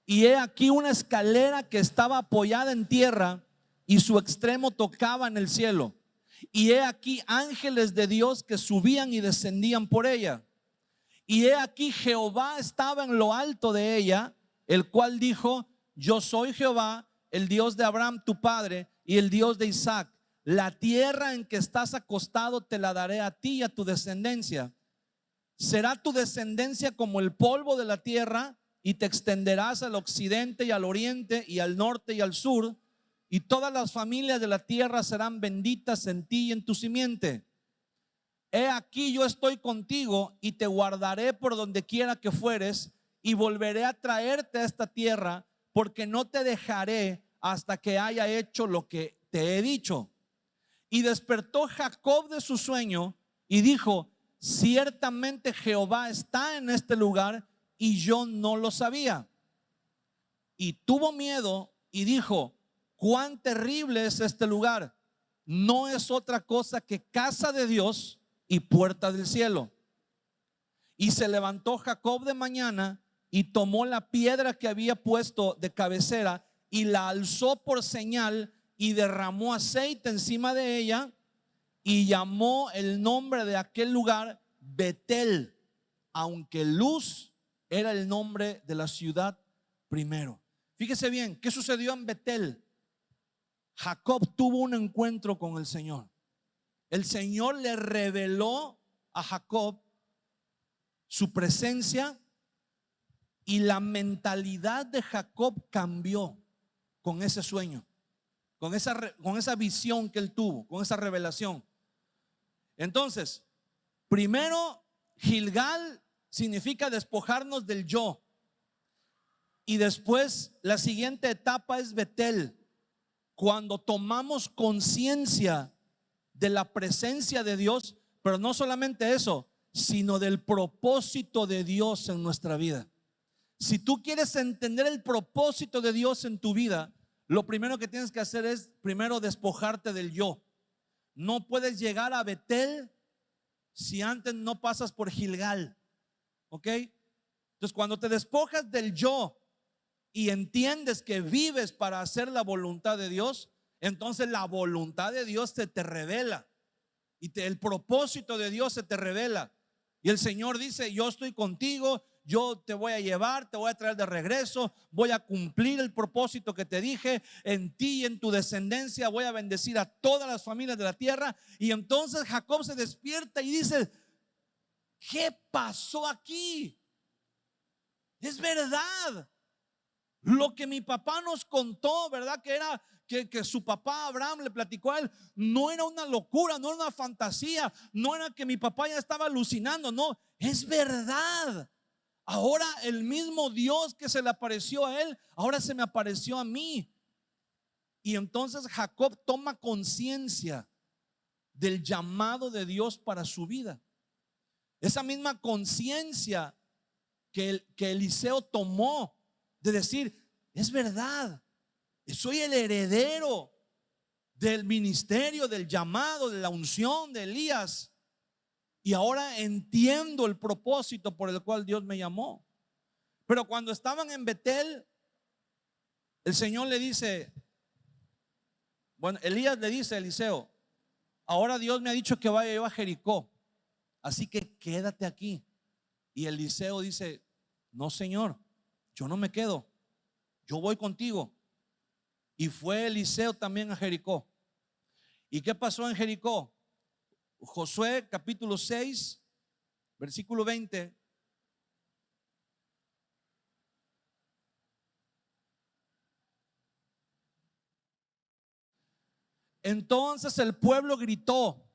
y he aquí una escalera que estaba apoyada en tierra y su extremo tocaba en el cielo, y he aquí ángeles de Dios que subían y descendían por ella. Y he aquí Jehová estaba en lo alto de ella, el cual dijo, yo soy Jehová, el Dios de Abraham tu padre y el Dios de Isaac. La tierra en que estás acostado te la daré a ti y a tu descendencia. Será tu descendencia como el polvo de la tierra, y te extenderás al occidente y al oriente y al norte y al sur, y todas las familias de la tierra serán benditas en ti y en tu simiente. He aquí yo estoy contigo y te guardaré por donde quiera que fueres, y volveré a traerte a esta tierra, porque no te dejaré hasta que haya hecho lo que te he dicho. Y despertó Jacob de su sueño y dijo, ciertamente Jehová está en este lugar y yo no lo sabía. Y tuvo miedo y dijo, cuán terrible es este lugar. No es otra cosa que casa de Dios y puerta del cielo. Y se levantó Jacob de mañana y tomó la piedra que había puesto de cabecera y la alzó por señal y derramó aceite encima de ella, y llamó el nombre de aquel lugar Betel, aunque Luz era el nombre de la ciudad primero. Fíjese bien, ¿qué sucedió en Betel? Jacob tuvo un encuentro con el Señor. El Señor le reveló a Jacob su presencia, y la mentalidad de Jacob cambió con ese sueño, con esa visión que él tuvo, con esa revelación. Entonces, primero, Gilgal significa despojarnos del yo, y después la siguiente etapa es Betel, cuando tomamos conciencia de la presencia de Dios, pero no solamente eso, sino del propósito de Dios en nuestra vida. Si tú quieres entender el propósito de Dios en tu vida, lo primero que tienes que hacer es primero despojarte del yo. No puedes llegar a Betel si antes no pasas por Gilgal, ¿ok? Entonces, cuando te despojas del yo y entiendes que vives para hacer la voluntad de Dios, entonces la voluntad de Dios se te revela, y el propósito de Dios se te revela. Y el Señor dice, yo estoy contigo, yo te voy a llevar, te voy a traer de regreso, voy a cumplir el propósito que te dije, en ti y en tu descendencia voy a bendecir a todas las familias de la tierra. Y entonces Jacob se despierta y dice, ¿qué pasó aquí? Es verdad lo que mi papá nos contó, ¿verdad? Que era que su papá Abraham le platicó a él. No era una locura, no era una fantasía, no era que mi papá ya estaba alucinando, no, es verdad. Ahora el mismo Dios que se le apareció a él, ahora se me apareció a mí. Y entonces Jacob toma conciencia del llamado de Dios para su vida. Esa misma conciencia que Eliseo tomó, de decir, es verdad, soy el heredero del ministerio, del llamado, de la unción de Elías, y ahora entiendo el propósito por el cual Dios me llamó. Pero cuando estaban en Betel, el Señor le dice, bueno, Elías le dice a Eliseo, ahora Dios me ha dicho que vaya yo a Jericó, así que quédate aquí. Y Eliseo dice, no, Señor, yo no me quedo, yo voy contigo. Y fue Eliseo también a Jericó. ¿Y qué pasó en Jericó? Josué capítulo 6, versículo 20. Entonces el pueblo gritó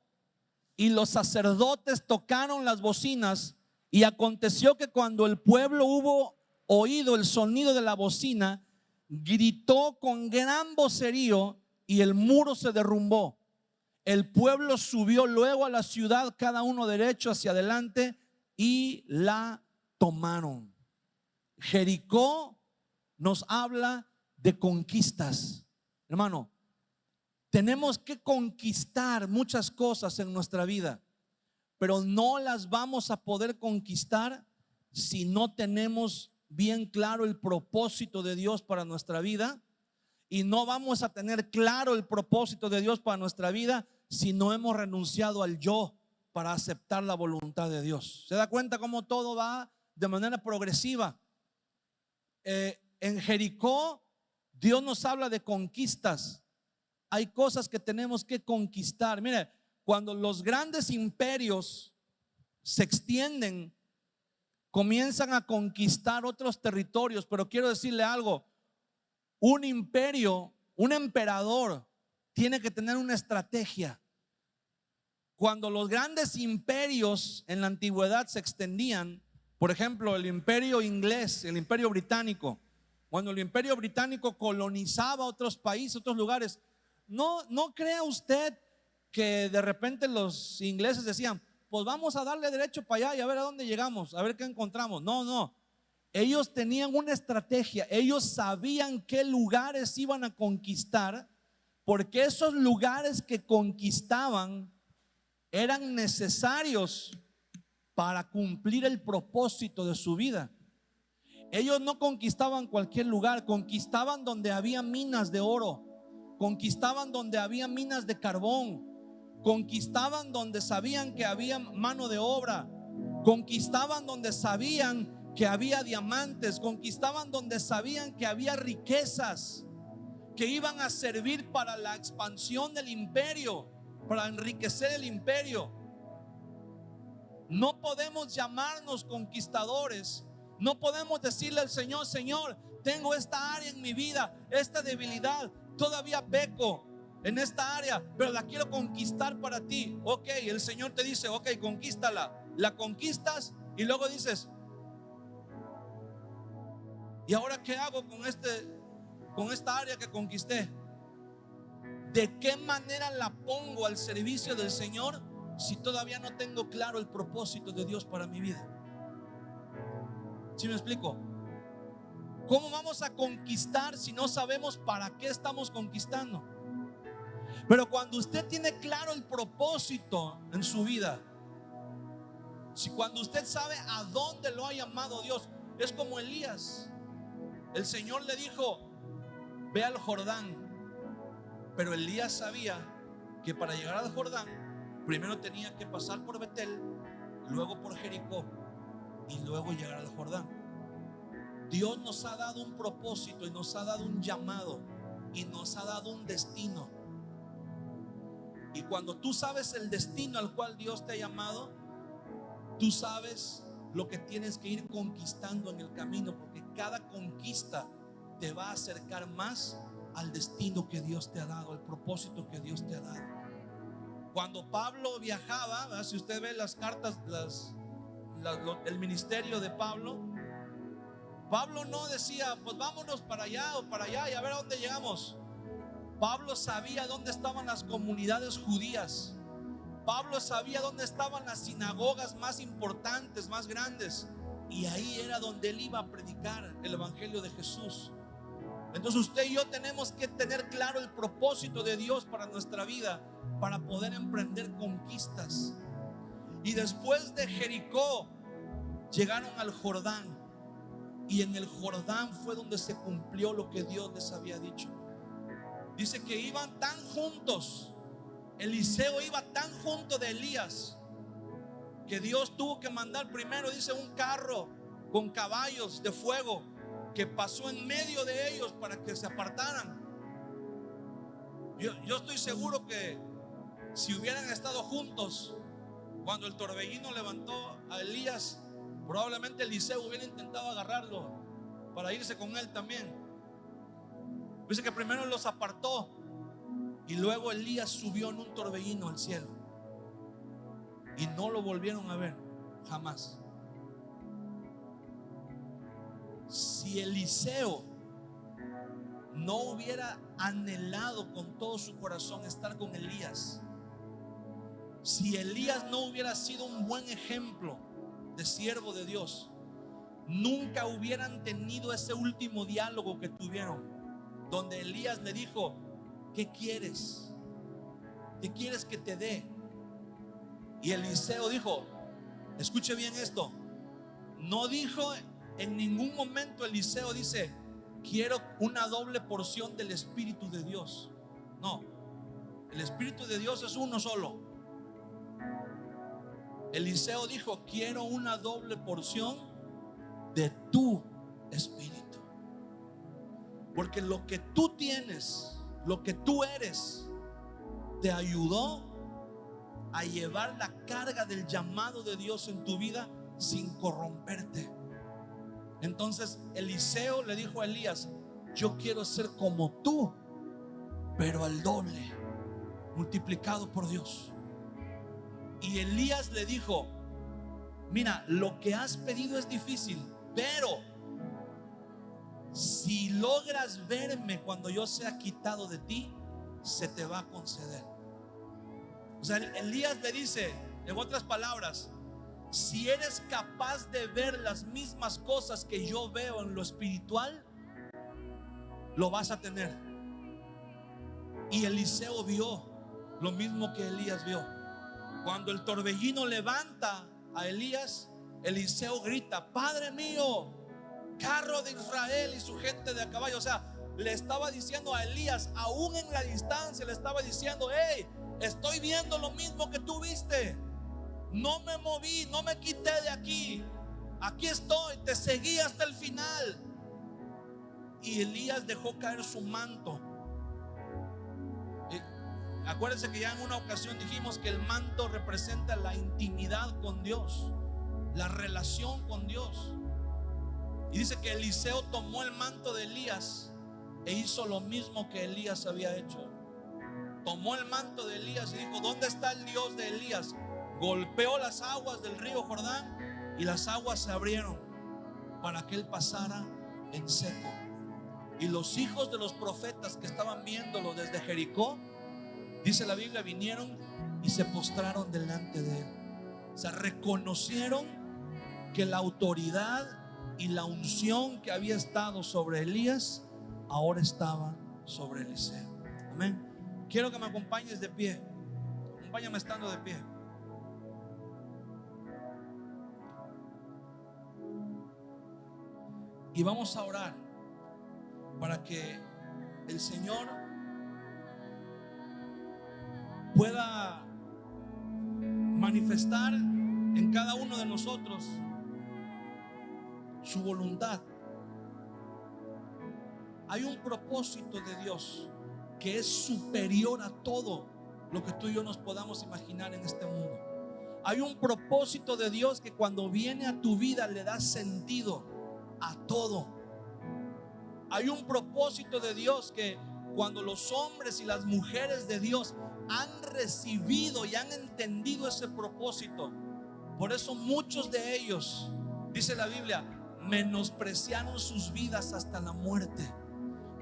y los sacerdotes tocaron las bocinas Y aconteció que cuando el pueblo hubo oído el sonido de la bocina, gritó con gran vocerío y el muro se derrumbó. El pueblo subió luego a la ciudad, cada uno derecho hacia adelante, y la tomaron. Jericó nos habla de conquistas. Hermano, tenemos que conquistar muchas cosas en nuestra vida, pero no las vamos a poder conquistar si no tenemos bien claro el propósito de Dios para nuestra vida, y no vamos a tener claro el propósito de Dios para nuestra vida si no hemos renunciado al yo para aceptar la voluntad de Dios. ¿Se da cuenta cómo todo va de manera progresiva? En Jericó Dios nos habla de conquistas. Hay cosas que tenemos que conquistar. Mire, cuando los grandes imperios se extienden, comienzan a conquistar otros territorios. Pero quiero decirle algo: un imperio, un emperador tiene que tener una estrategia. Cuando los grandes imperios en la antigüedad se extendían, por ejemplo, el imperio inglés, el imperio británico, cuando el imperio británico colonizaba otros países, otros lugares, no crea usted que de repente los ingleses decían: pues vamos a darle derecho para allá y a ver a dónde llegamos, a ver qué encontramos. No, ellos tenían una estrategia. Ellos sabían qué lugares iban a conquistar, porque esos lugares que conquistaban eran necesarios para cumplir el propósito de su vida. Ellos no conquistaban cualquier lugar, conquistaban donde había minas de oro, conquistaban donde había minas de carbón, conquistaban donde sabían que había mano de obra, conquistaban donde sabían que había diamantes, conquistaban donde sabían que había riquezas que iban a servir para la expansión del imperio, para enriquecer el imperio. No podemos llamarnos conquistadores. No podemos decirle al Señor: Señor, tengo esta área en mi vida, esta debilidad, todavía peco en esta área, pero la quiero conquistar para ti. Ok, el Señor te dice: ok, conquístala. La conquistas y luego dices: ¿y ahora qué hago con esta área que conquisté? ¿De qué manera la pongo al servicio del Señor si todavía no tengo claro el propósito de Dios para mi vida? ¿Sí me explico? ¿Cómo vamos a conquistar si no sabemos para qué estamos conquistando? Pero cuando usted tiene claro el propósito en su vida, cuando usted sabe a dónde lo ha llamado Dios, es como Elías. El Señor le dijo: ve al Jordán. Pero Elías sabía que para llegar al Jordán primero tenía que pasar por Betel, luego por Jericó y luego llegar al Jordán. Dios nos ha dado un propósito y nos ha dado un llamado y nos ha dado un destino. Y cuando tú sabes el destino al cual Dios te ha llamado, tú sabes lo que tienes que ir conquistando en el camino, porque cada conquista te va a acercar más al destino que Dios te ha dado, al propósito que Dios te ha dado. Cuando Pablo viajaba, ¿verdad? Si usted ve las cartas, el ministerio de Pablo no decía: pues vámonos para allá o para allá y a ver a dónde llegamos. Pablo sabía dónde estaban las comunidades judías. Pablo sabía dónde estaban las sinagogas más importantes, más grandes, y ahí era donde él iba a predicar el evangelio de Jesús. Entonces usted y yo tenemos que tener claro el propósito de Dios para nuestra vida, para poder emprender conquistas. Y después de Jericó llegaron al Jordán, y en el Jordán fue donde se cumplió lo que Dios les había dicho. Dice que iban tan juntos, Eliseo iba tan junto de Elías, que Dios tuvo que mandar primero, dice, un carro con caballos de fuego que pasó en medio de ellos para que se apartaran. Yo estoy seguro que si hubieran estado juntos cuando el torbellino levantó a Elías, probablemente Eliseo hubiera intentado agarrarlo para irse con él también. Dice que primero los apartó y luego Elías subió en un torbellino al cielo y no lo volvieron a ver jamás. si Eliseo no hubiera anhelado con todo su corazón estar con Elías, si Elías no hubiera sido un buen ejemplo de siervo de Dios, nunca hubieran tenido ese último diálogo que tuvieron, donde Elías le dijo: ¿qué quieres? ¿Qué quieres que te dé? Y Eliseo dijo, escuche bien esto, no dijo en ningún momento, Eliseo dice: quiero una doble porción del Espíritu de Dios. No, el Espíritu de Dios es uno solo. Eliseo dijo: quiero una doble porción de tu Espíritu. Porque lo que tú tienes, lo que tú eres, te ayudó a llevar la carga del llamado de Dios en tu vida sin corromperte. Entonces Eliseo le dijo a Elías: yo quiero ser como tú, pero al doble, multiplicado por Dios. Y Elías le dijo: mira, lo que has pedido es difícil, pero si logras verme cuando yo sea quitado de ti, se te va a conceder. O sea, Elías le dice, en otras palabras, si eres capaz de ver las mismas cosas que yo veo en lo espiritual, lo vas a tener. Y Eliseo vio lo mismo que Elías vio. Cuando el torbellino levanta a Elías, Eliseo grita: Padre mío, carro de Israel y su gente de a caballo. O sea, le estaba diciendo a Elías, aún en la distancia, le estaba diciendo: hey, estoy viendo lo mismo que tú viste. No me moví, no me quité de aquí. Aquí estoy, te seguí hasta el final. Y Elías dejó caer su manto. Acuérdense que ya en una ocasión dijimos que el manto representa la intimidad con Dios, la relación con Dios. Y dice que Eliseo tomó el manto de Elías e hizo lo mismo que Elías había hecho. Tomó el manto de Elías y dijo: ¿dónde está el Dios de Elías? Golpeó las aguas del río Jordán y las aguas se abrieron para que él pasara en seco. Y los hijos de los profetas que estaban viéndolo desde Jericó, dice la Biblia, vinieron y se postraron delante de él. O sea, reconocieron que la autoridad y la unción que había estado sobre Elías ahora estaba sobre Eliseo. Amén. Quiero que me acompañes de pie. Acompáñame estando de pie. Y vamos a orar para que el Señor pueda manifestar en cada uno de nosotros su voluntad. Hay un propósito de Dios que es superior a todo lo que tú y yo nos podamos imaginar en este mundo. Hay un propósito de Dios que cuando viene a tu vida le da sentido a todo. Hay un propósito de Dios que cuando los hombres y las mujeres de Dios han recibido y han entendido ese propósito, por eso muchos de ellos, dice la Biblia, menospreciaron sus vidas hasta la muerte.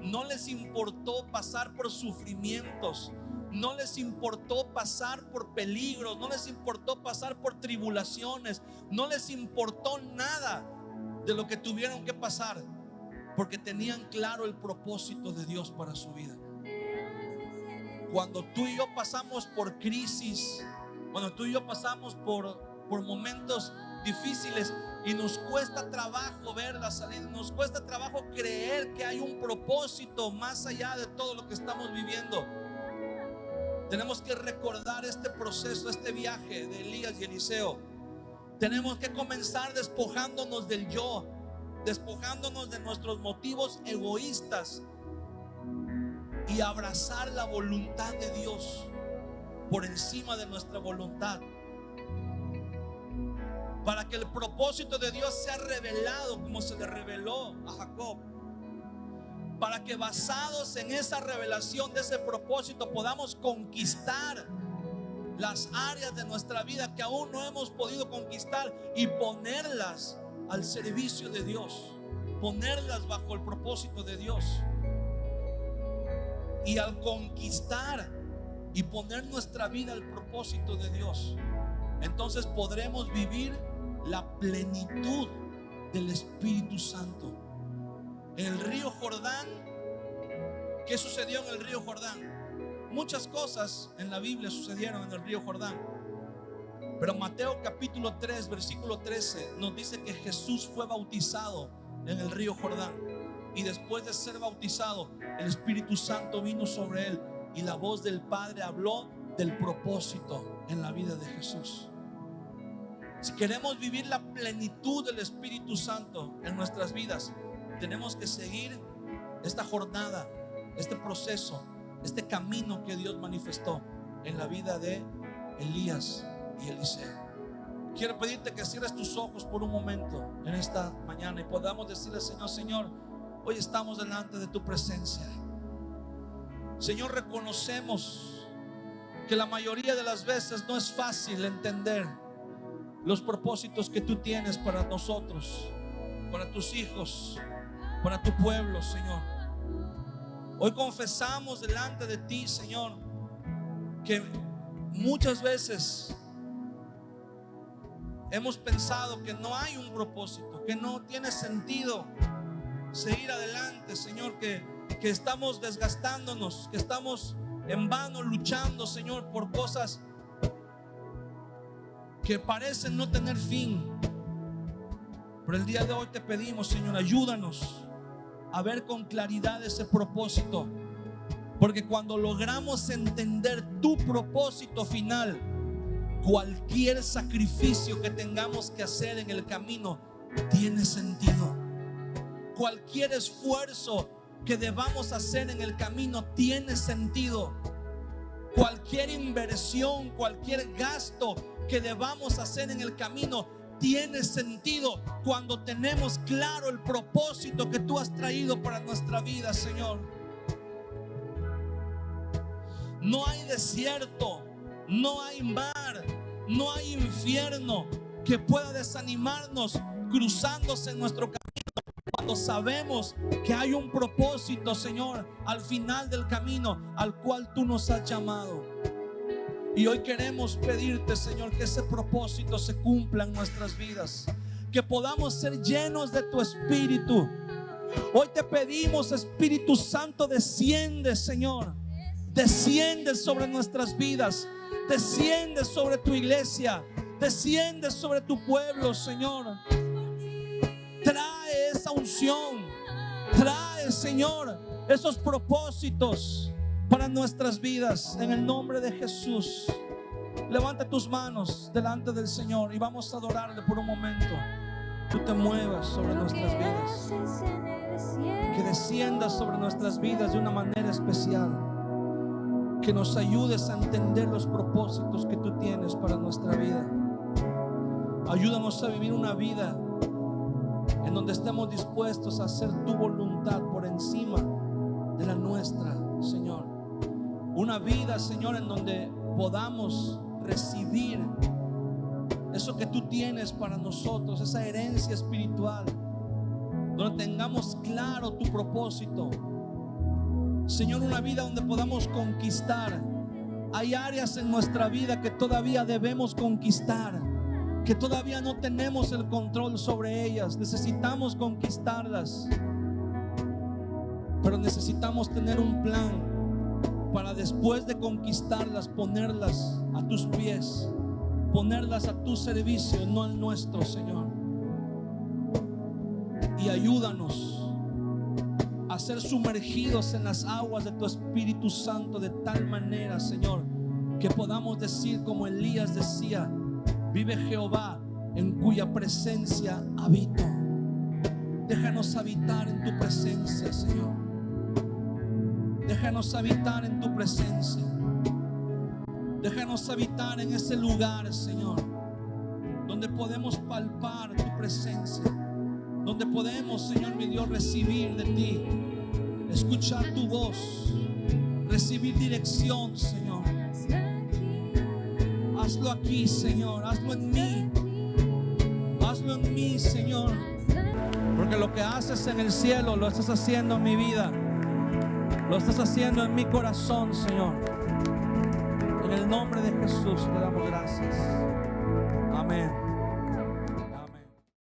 No les importó pasar por sufrimientos, no les importó pasar por peligros, no les importó pasar por tribulaciones, no les importó nada de lo que tuvieron que pasar, porque tenían claro el propósito de Dios para su vida. Cuando tú y yo pasamos por crisis, cuando tú y yo pasamos por momentos difíciles y nos cuesta trabajo ver la salida, nos cuesta trabajo creer que hay un propósito más allá de todo lo que estamos viviendo, tenemos que recordar este proceso, este viaje de Elías y Eliseo. Tenemos que comenzar despojándonos del yo, despojándonos de nuestros motivos egoístas y abrazar la voluntad de Dios por encima de nuestra voluntad, para que el propósito de Dios sea revelado como se le reveló a Jacob, para que basados en esa revelación de ese propósito podamos conquistar las áreas de nuestra vida que aún no hemos podido conquistar y ponerlas al servicio de Dios, ponerlas bajo el propósito de Dios. Y al conquistar y poner nuestra vida al propósito de Dios, entonces podremos vivir la plenitud del Espíritu Santo. En el río Jordán, ¿qué sucedió en el río Jordán? Muchas cosas en la Biblia sucedieron en el río Jordán. Pero Mateo capítulo 3 versículo 13 nos dice que Jesús fue bautizado en el río Jordán. Y después de ser bautizado, el Espíritu Santo vino sobre él. Y la voz del Padre habló del propósito en la vida de Jesús. Si queremos vivir la plenitud del Espíritu Santo en nuestras vidas, tenemos que seguir esta jornada, este proceso, este camino que Dios manifestó en la vida de Elías y Eliseo. Quiero pedirte que cierres tus ojos por un momento en esta mañana y podamos decirle: Señor, Señor, hoy estamos delante de tu presencia. Señor, reconocemos que la mayoría de las veces no es fácil entender los propósitos que tú tienes para nosotros, para tus hijos, para tu pueblo, Señor. Hoy confesamos delante de ti, Señor, que muchas veces hemos pensado que no hay un propósito, que no tiene sentido seguir adelante, Señor, que estamos desgastándonos, que estamos en vano luchando, Señor, por cosas que parecen no tener fin. Pero el día de hoy te pedimos, Señor, ayúdanos a ver con claridad ese propósito, porque cuando logramos entender tu propósito final, cualquier sacrificio que tengamos que hacer en el camino tiene sentido. Cualquier esfuerzo que debamos hacer en el camino tiene sentido. Cualquier inversión, cualquier gasto que debamos hacer en el camino tiene sentido cuando tenemos claro el propósito que tú has traído para nuestra vida, Señor. No hay desierto, no hay mar, no hay infierno que pueda desanimarnos cruzándose en nuestro camino, cuando sabemos que hay un propósito, Señor, al final del camino al cual tú nos has llamado. Y hoy queremos pedirte, Señor, que ese propósito se cumpla en nuestras vidas, que podamos ser llenos de tu Espíritu. Hoy te pedimos, Espíritu Santo, desciende, Señor, desciende sobre nuestras vidas, desciende sobre tu iglesia, desciende sobre tu pueblo, Señor. Trae esa unción, trae, Señor, esos propósitos para nuestras vidas, en el nombre de Jesús. Levanta tus manos delante del Señor y vamos a adorarle por un momento. Tú te muevas sobre nuestras vidas, que desciendas sobre nuestras vidas de una manera especial, que nos ayudes a entender los propósitos que tú tienes para nuestra vida. Ayúdanos a vivir una vida en donde estemos dispuestos a hacer tu voluntad por encima de la nuestra, Señor. Una vida, Señor, en donde podamos recibir eso que tú tienes para nosotros, esa herencia espiritual, donde tengamos claro tu propósito. Señor, una vida donde podamos conquistar. Hay áreas en nuestra vida que todavía debemos conquistar, que todavía no tenemos el control sobre ellas. Necesitamos conquistarlas, pero necesitamos tener un plan para, después de conquistarlas, ponerlas a tus pies, ponerlas a tu servicio, no al nuestro, Señor. Y ayúdanos a ser sumergidos en las aguas de tu Espíritu Santo, de tal manera, Señor, que podamos decir como Elías decía: vive Jehová, en cuya presencia habito. Déjanos habitar en tu presencia, Señor. Déjanos habitar en tu presencia. Déjanos habitar en ese lugar, Señor, donde podemos palpar tu presencia, donde podemos, Señor mi Dios, recibir de ti, escuchar tu voz, recibir dirección, Señor. Hazlo aquí, Señor, hazlo en mí, Señor. Porque lo que haces en el cielo lo estás haciendo en mi vida. Lo estás haciendo en mi corazón, Señor. En el nombre de Jesús te damos gracias. Amén.